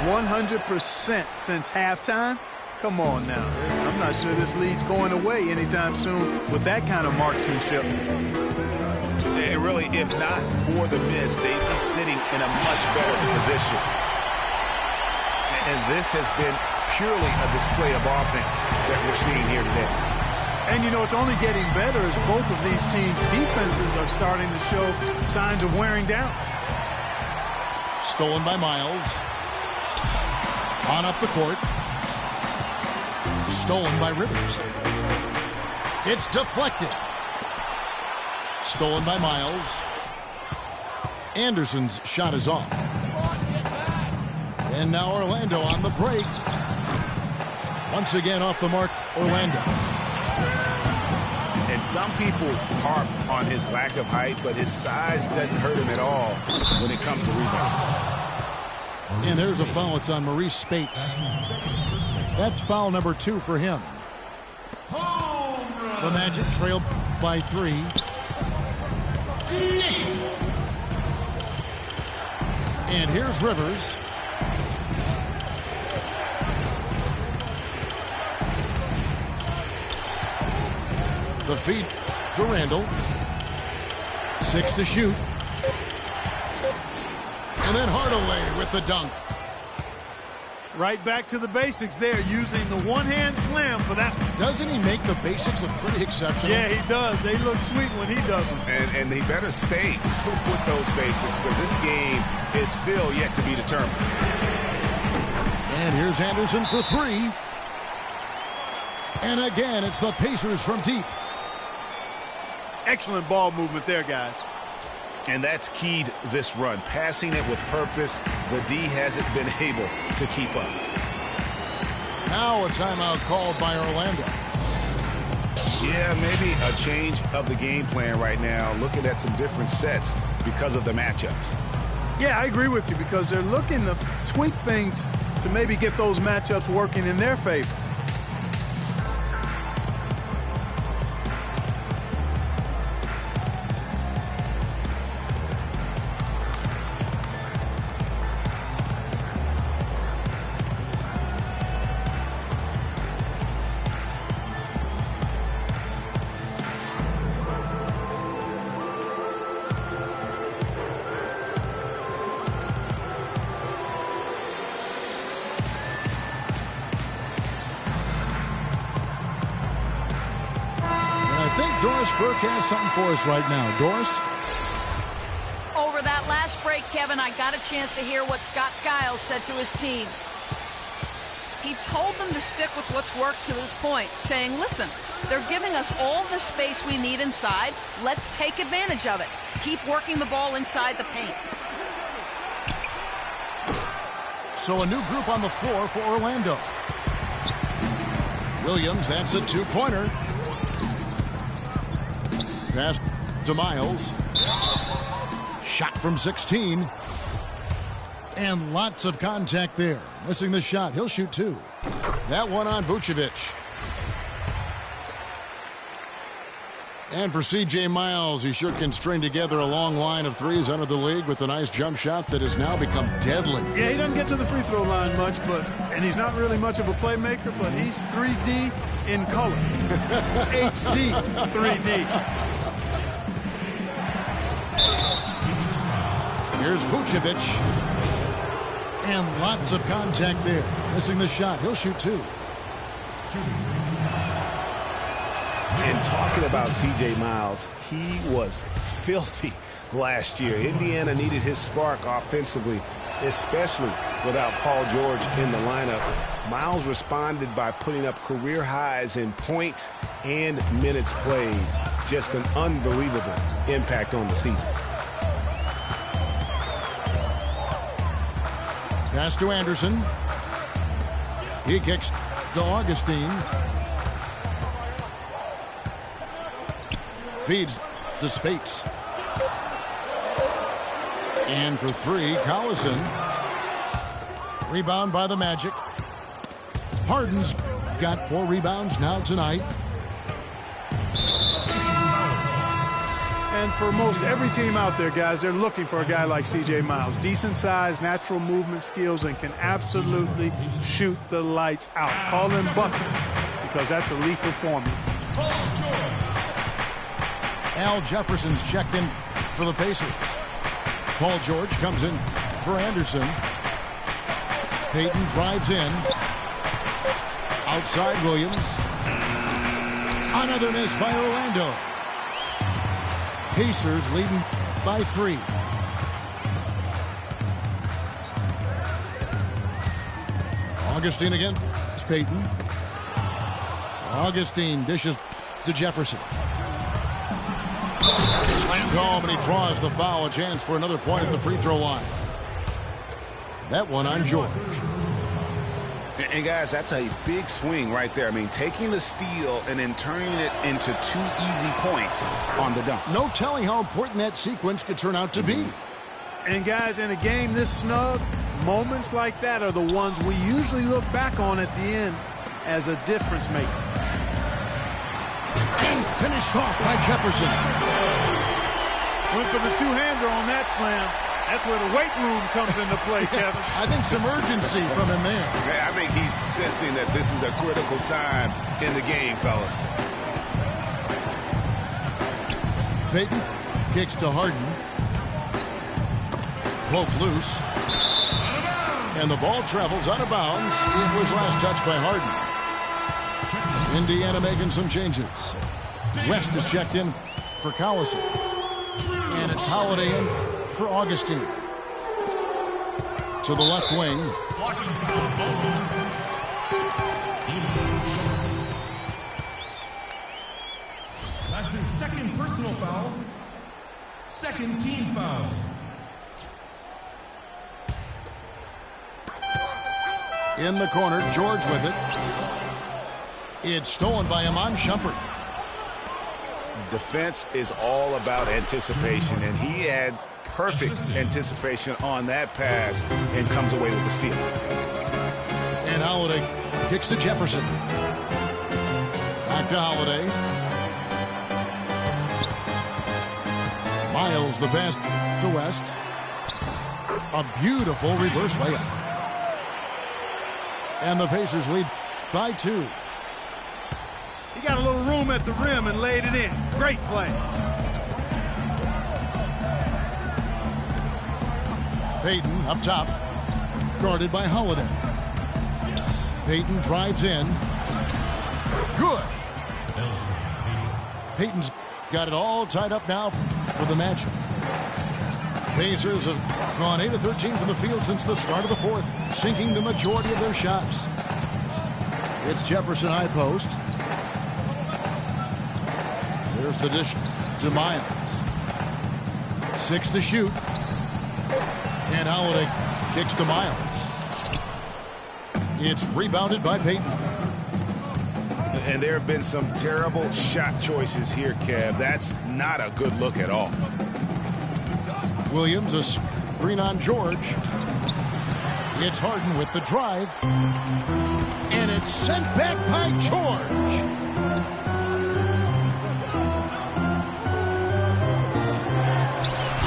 Speaker 2: 100% since halftime? Come on now. I'm not sure this lead's going away anytime soon with that kind of marksmanship.
Speaker 3: And really, if not for the miss, they'd be sitting in a much better position. And this has been purely a display of offense that we're seeing here today.
Speaker 2: And, you know, it's only getting better as both of these teams' defenses are starting to show signs of wearing down.
Speaker 1: Stolen by Miles. On up the court. Stolen by Rivers. It's deflected. Stolen by Miles. Anderson's shot is off. And now Orlando on the break. Once again off the mark, Orlando.
Speaker 3: And some people harp on his lack of height, but his size doesn't hurt him at all when it comes to rebounding.
Speaker 1: And there's a foul. It's on Maurice Spates. That's foul number 2 for him. The Magic trail by 3. And here's Rivers. The feed to Randall. 6 to shoot. And then Hardaway with the dunk.
Speaker 2: Right back to the basics there, using the one-hand slam for that.
Speaker 1: Doesn't he make the basics look pretty exceptional?
Speaker 2: Yeah, he does. They look sweet when he does them.
Speaker 3: And he better stay with those basics because this game is still yet to be determined.
Speaker 1: And here's Anderson for 3. And again, it's the Pacers from deep.
Speaker 2: Excellent ball movement there, guys.
Speaker 3: And that's keyed this run. Passing it with purpose, the D hasn't been able to keep up.
Speaker 1: Now a timeout called by Orlando.
Speaker 3: Yeah, maybe a change of the game plan right now, looking at some different sets because of the matchups.
Speaker 2: Yeah, I agree with you because they're looking to tweak things to maybe get those matchups working in their favor.
Speaker 1: Doris Burke has something for us right now. Doris?
Speaker 5: Over that last break, Kevin, I got a chance to hear what Scott Skiles said to his team. He told them to stick with what's worked to this point, saying, listen, they're giving us all the space we need inside. Let's take advantage of it. Keep working the ball inside the paint.
Speaker 1: So a new group on the floor for Orlando. Williams, that's a 2-pointer. Pass to Miles. Shot from 16. And lots of contact there. Missing the shot. He'll shoot 2. That one on Vucevic. And for C.J. Miles, he sure can string together a long line of threes under the league with a nice jump shot that has now become deadly.
Speaker 2: Yeah, he doesn't get to the free throw line much, and he's not really much of a playmaker, but he's 3D in color. HD 3D.
Speaker 1: Here's Vucevic. And lots of contact there. Missing the shot. He'll shoot 2.
Speaker 3: And talking about C.J. Miles, he was filthy last year. Indiana needed his spark offensively, especially without Paul George in the lineup. Miles responded by putting up career highs in points and minutes played. Just an unbelievable impact on the season.
Speaker 1: Pass to Anderson. He kicks to Augustine. Feeds to Spates. And for 3, Collison. Rebound by the Magic. Harden's got 4 rebounds now tonight.
Speaker 2: And for most every team out there, guys, they're looking for a guy like C.J. Miles. Decent size, natural movement skills, and can absolutely shoot the lights out. Call him bucket, because that's a lethal formula.
Speaker 1: Al Jefferson's checked in for the Pacers. Paul George comes in for Anderson. Payton drives in. Outside Williams. Another miss by Orlando. Pacers leading by 3. Augustine again. It's Payton. Augustine dishes to Jefferson. Slam home, and he draws the foul. A chance for another point at the free throw line. That one on George.
Speaker 3: And guys, that's a big swing right there. I mean, taking the steal and then turning it into 2 easy points on the dunk.
Speaker 1: No telling how important that sequence could turn out to be.
Speaker 2: And guys, in a game this snug, moments like that are the ones we usually look back on at the end as a difference maker.
Speaker 1: And finished off by Jefferson.
Speaker 2: Went for the two-hander on that slam. That's where the weight room comes into play, Kevin.
Speaker 1: I think some urgency from him there.
Speaker 3: I think he's sensing that this is a critical time in the game, fellas.
Speaker 1: Payton kicks to Harden. Poke loose. And the ball travels out of bounds. It was last touched by Harden. Indiana making some changes. West is checked in for Collison. And it's Holiday in for Augustine. To the left wing.
Speaker 4: That's his second personal foul. Second team foul.
Speaker 1: In the corner, George with it. It's stolen by Iman Shumpert.
Speaker 3: Defense is all about anticipation, and he had perfect anticipation on that pass and comes away with the steal.
Speaker 1: And Holiday kicks to Jefferson. Back to Holiday. Miles the pass to West. A beautiful reverse layup. And the Pacers lead by 2.
Speaker 2: He got a little room at the rim and laid it in. Great play.
Speaker 1: Payton up top, guarded by Holiday. Payton drives in. Good. Payton's got it all tied up now for the Magic. Pacers have gone 8 of 13 from the field since the start of the 4th, sinking the majority of their shots. It's Jefferson high post. There's the dish to Miles. 6 to shoot. And Holiday kicks to Miles. It's rebounded by Payton.
Speaker 3: And there have been some terrible shot choices here, Kev. That's not a good look at all.
Speaker 1: Williams, a screen on George. It's Harden with the drive. And it's sent back by George.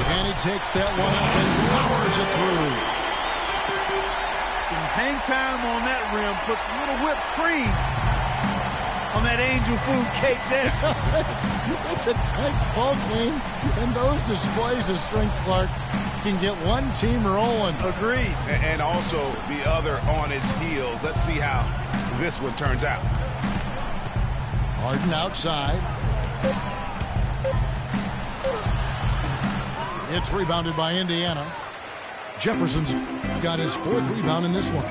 Speaker 1: And he takes that one up and powers it through.
Speaker 2: Some hang time on that rim puts a little whipped cream on that angel food cake there.
Speaker 1: it's a tight ball game, and those displays of strength, Clark, can get one team rolling.
Speaker 2: Agreed.
Speaker 3: And also the other on its heels. Let's see how this one turns out.
Speaker 1: Harden outside. It's rebounded by Indiana. Jefferson's got his 4th rebound in this one.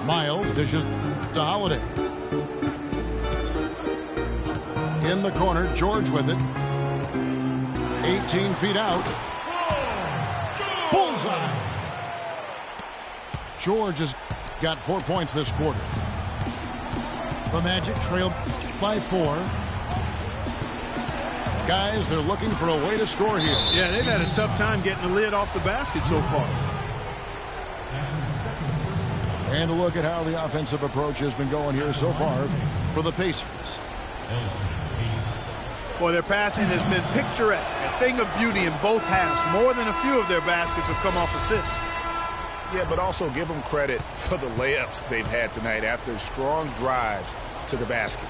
Speaker 1: Miles dishes to Holiday. In the corner, George with it. 18 feet out. Bullseye! George has got 4 points this quarter. The Magic trail by 4. Guys, they're looking for a way to score here.
Speaker 2: Yeah, they've had a tough time getting the lid off the basket so far.
Speaker 1: And a look at how the offensive approach has been going here so far for the Pacers.
Speaker 2: Boy, their passing has been picturesque, a thing of beauty in both halves. More than a few of their baskets have come off assists.
Speaker 3: Yeah, but also give them credit for the layups they've had tonight after strong drives to the basket.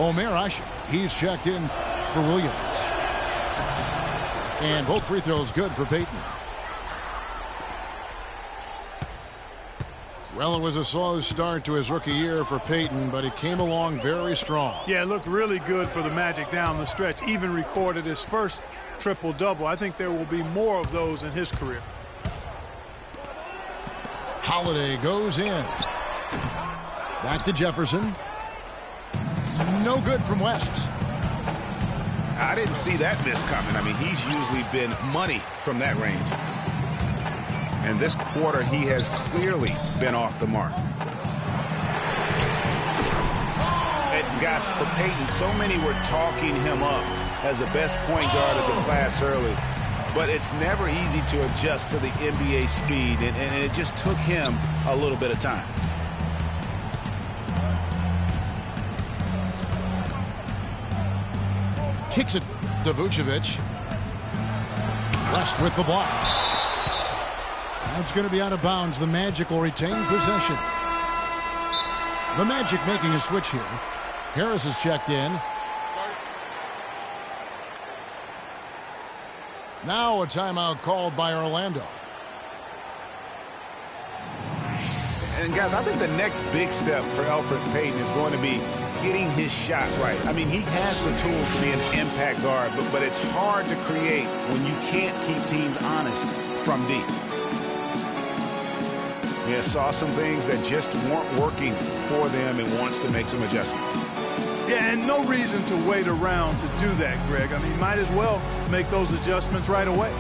Speaker 1: Omer Ashe, he's checked in for Williams. And both free throws good for Payton. Well, it was a slow start to his rookie year for Payton, but he came along very strong.
Speaker 2: Yeah, it looked really good for the Magic down the stretch. Even recorded his first triple-double. I think there will be more of those in his career.
Speaker 1: Holiday goes in. Back to Jefferson. No good from West.
Speaker 3: I didn't see that miss coming. I mean, he's usually been money from that range. And this quarter, he has clearly been off the mark. And guys, for Payton, so many were talking him up as the best point guard of the class early. But it's never easy to adjust to the NBA speed, and it just took him a little bit of time.
Speaker 1: Kicks it to Vucevic. West with the block. That's going to be out of bounds. The Magic will retain possession. The Magic making a switch here. Harris is checked in. Now a timeout called by Orlando.
Speaker 3: And guys, I think the next big step for Elfrid Payton is going to be getting his shot right. I mean, he has the tools to be an impact guard, but it's hard to create when you can't keep teams honest from deep. Yeah, saw some things that just weren't working for them and wants to make some adjustments.
Speaker 2: Yeah, and no reason to wait around to do that, Greg. I mean, might as well make those adjustments right away.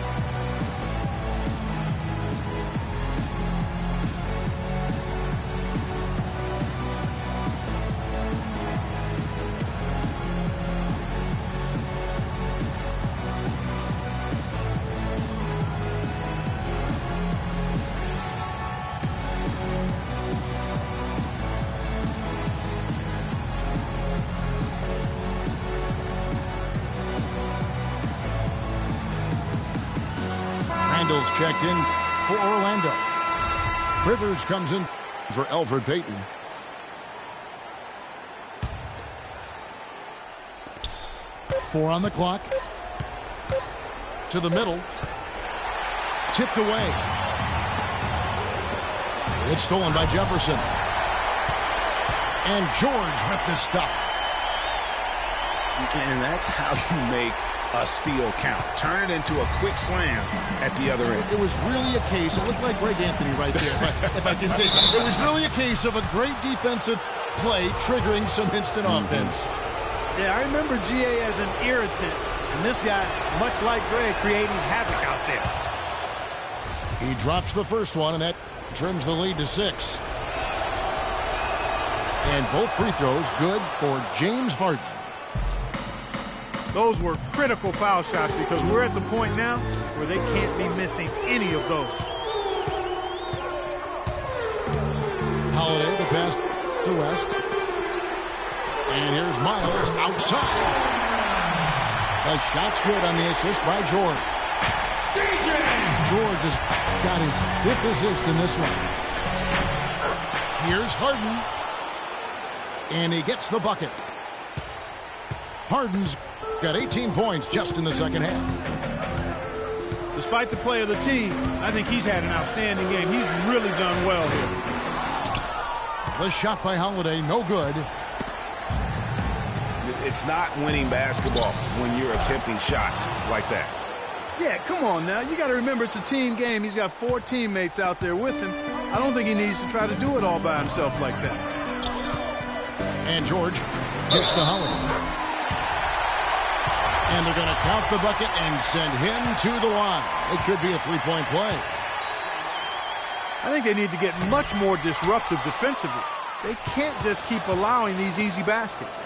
Speaker 1: Randall's checked in for Orlando. Rivers comes in for Elfrid Payton. Four on the clock. To the middle. Tipped away. It's stolen by Jefferson. And George with the stuff.
Speaker 3: And that's how you make a steal count. Turn it into a quick slam at the other end.
Speaker 1: It was really a case, it looked like Greg Anthony right there, if I can say so. It was really a case of a great defensive play triggering some instant offense.
Speaker 2: Yeah, I remember GA as an irritant, and this guy, much like Greg, creating havoc out there.
Speaker 1: He drops the first one, and that trims the lead to 6. And both free throws good for James Harden.
Speaker 2: Those were critical foul shots because we're at the point now where they can't be missing any of those.
Speaker 1: Holiday, the pass to West. And here's Miles outside. The shot's good on the assist by George. George has got his 5th assist in this one. Here's Harden. And he gets the bucket. Harden's got 18 points just in the second half.
Speaker 2: Despite the play of the team, I think he's had an outstanding game. He's really done well here.
Speaker 1: The shot by Holiday, no good.
Speaker 3: It's not winning basketball when you're attempting shots like that.
Speaker 2: Yeah, come on now. You got to remember it's a team game. He's got 4 teammates out there with him. I don't think he needs to try to do it all by himself like that.
Speaker 1: And George gets to Holiday. And they're going to count the bucket and send him to the line. It could be a 3-point play.
Speaker 2: I think they need to get much more disruptive defensively. They can't just keep allowing these easy baskets.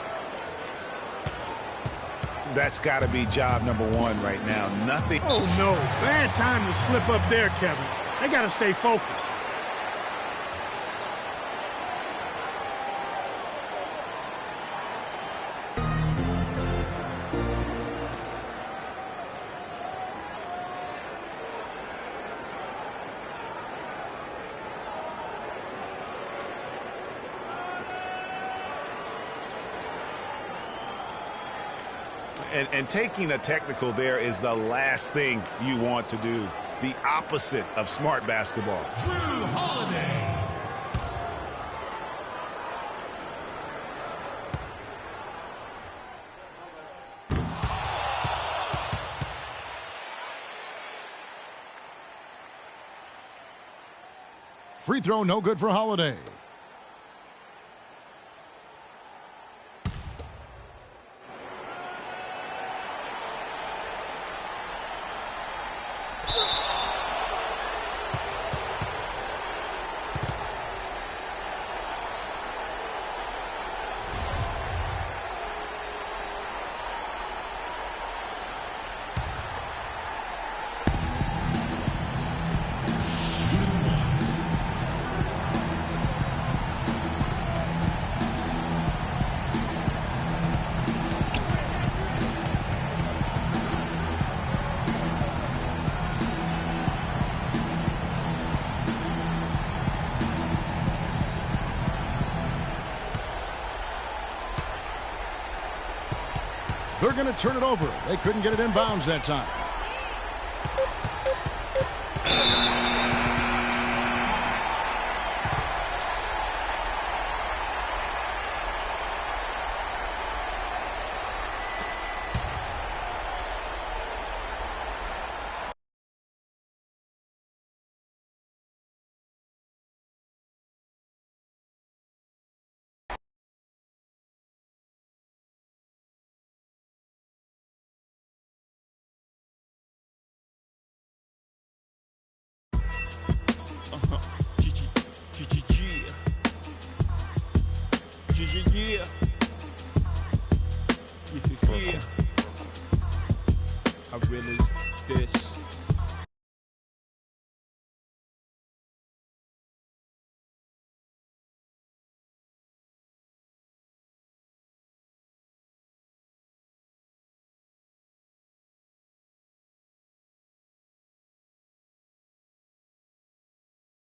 Speaker 3: That's got to be job number 1 right now. Nothing.
Speaker 2: Oh, no. Bad time to slip up there, Kevin. They got to stay focused.
Speaker 3: And taking a technical there is the last thing you want to do. The opposite of smart basketball.
Speaker 4: Drew Holiday.
Speaker 1: Free throw, no good for Holiday. They're going to turn it over. They couldn't get it in bounds that time.
Speaker 6: Yeah. How real is this?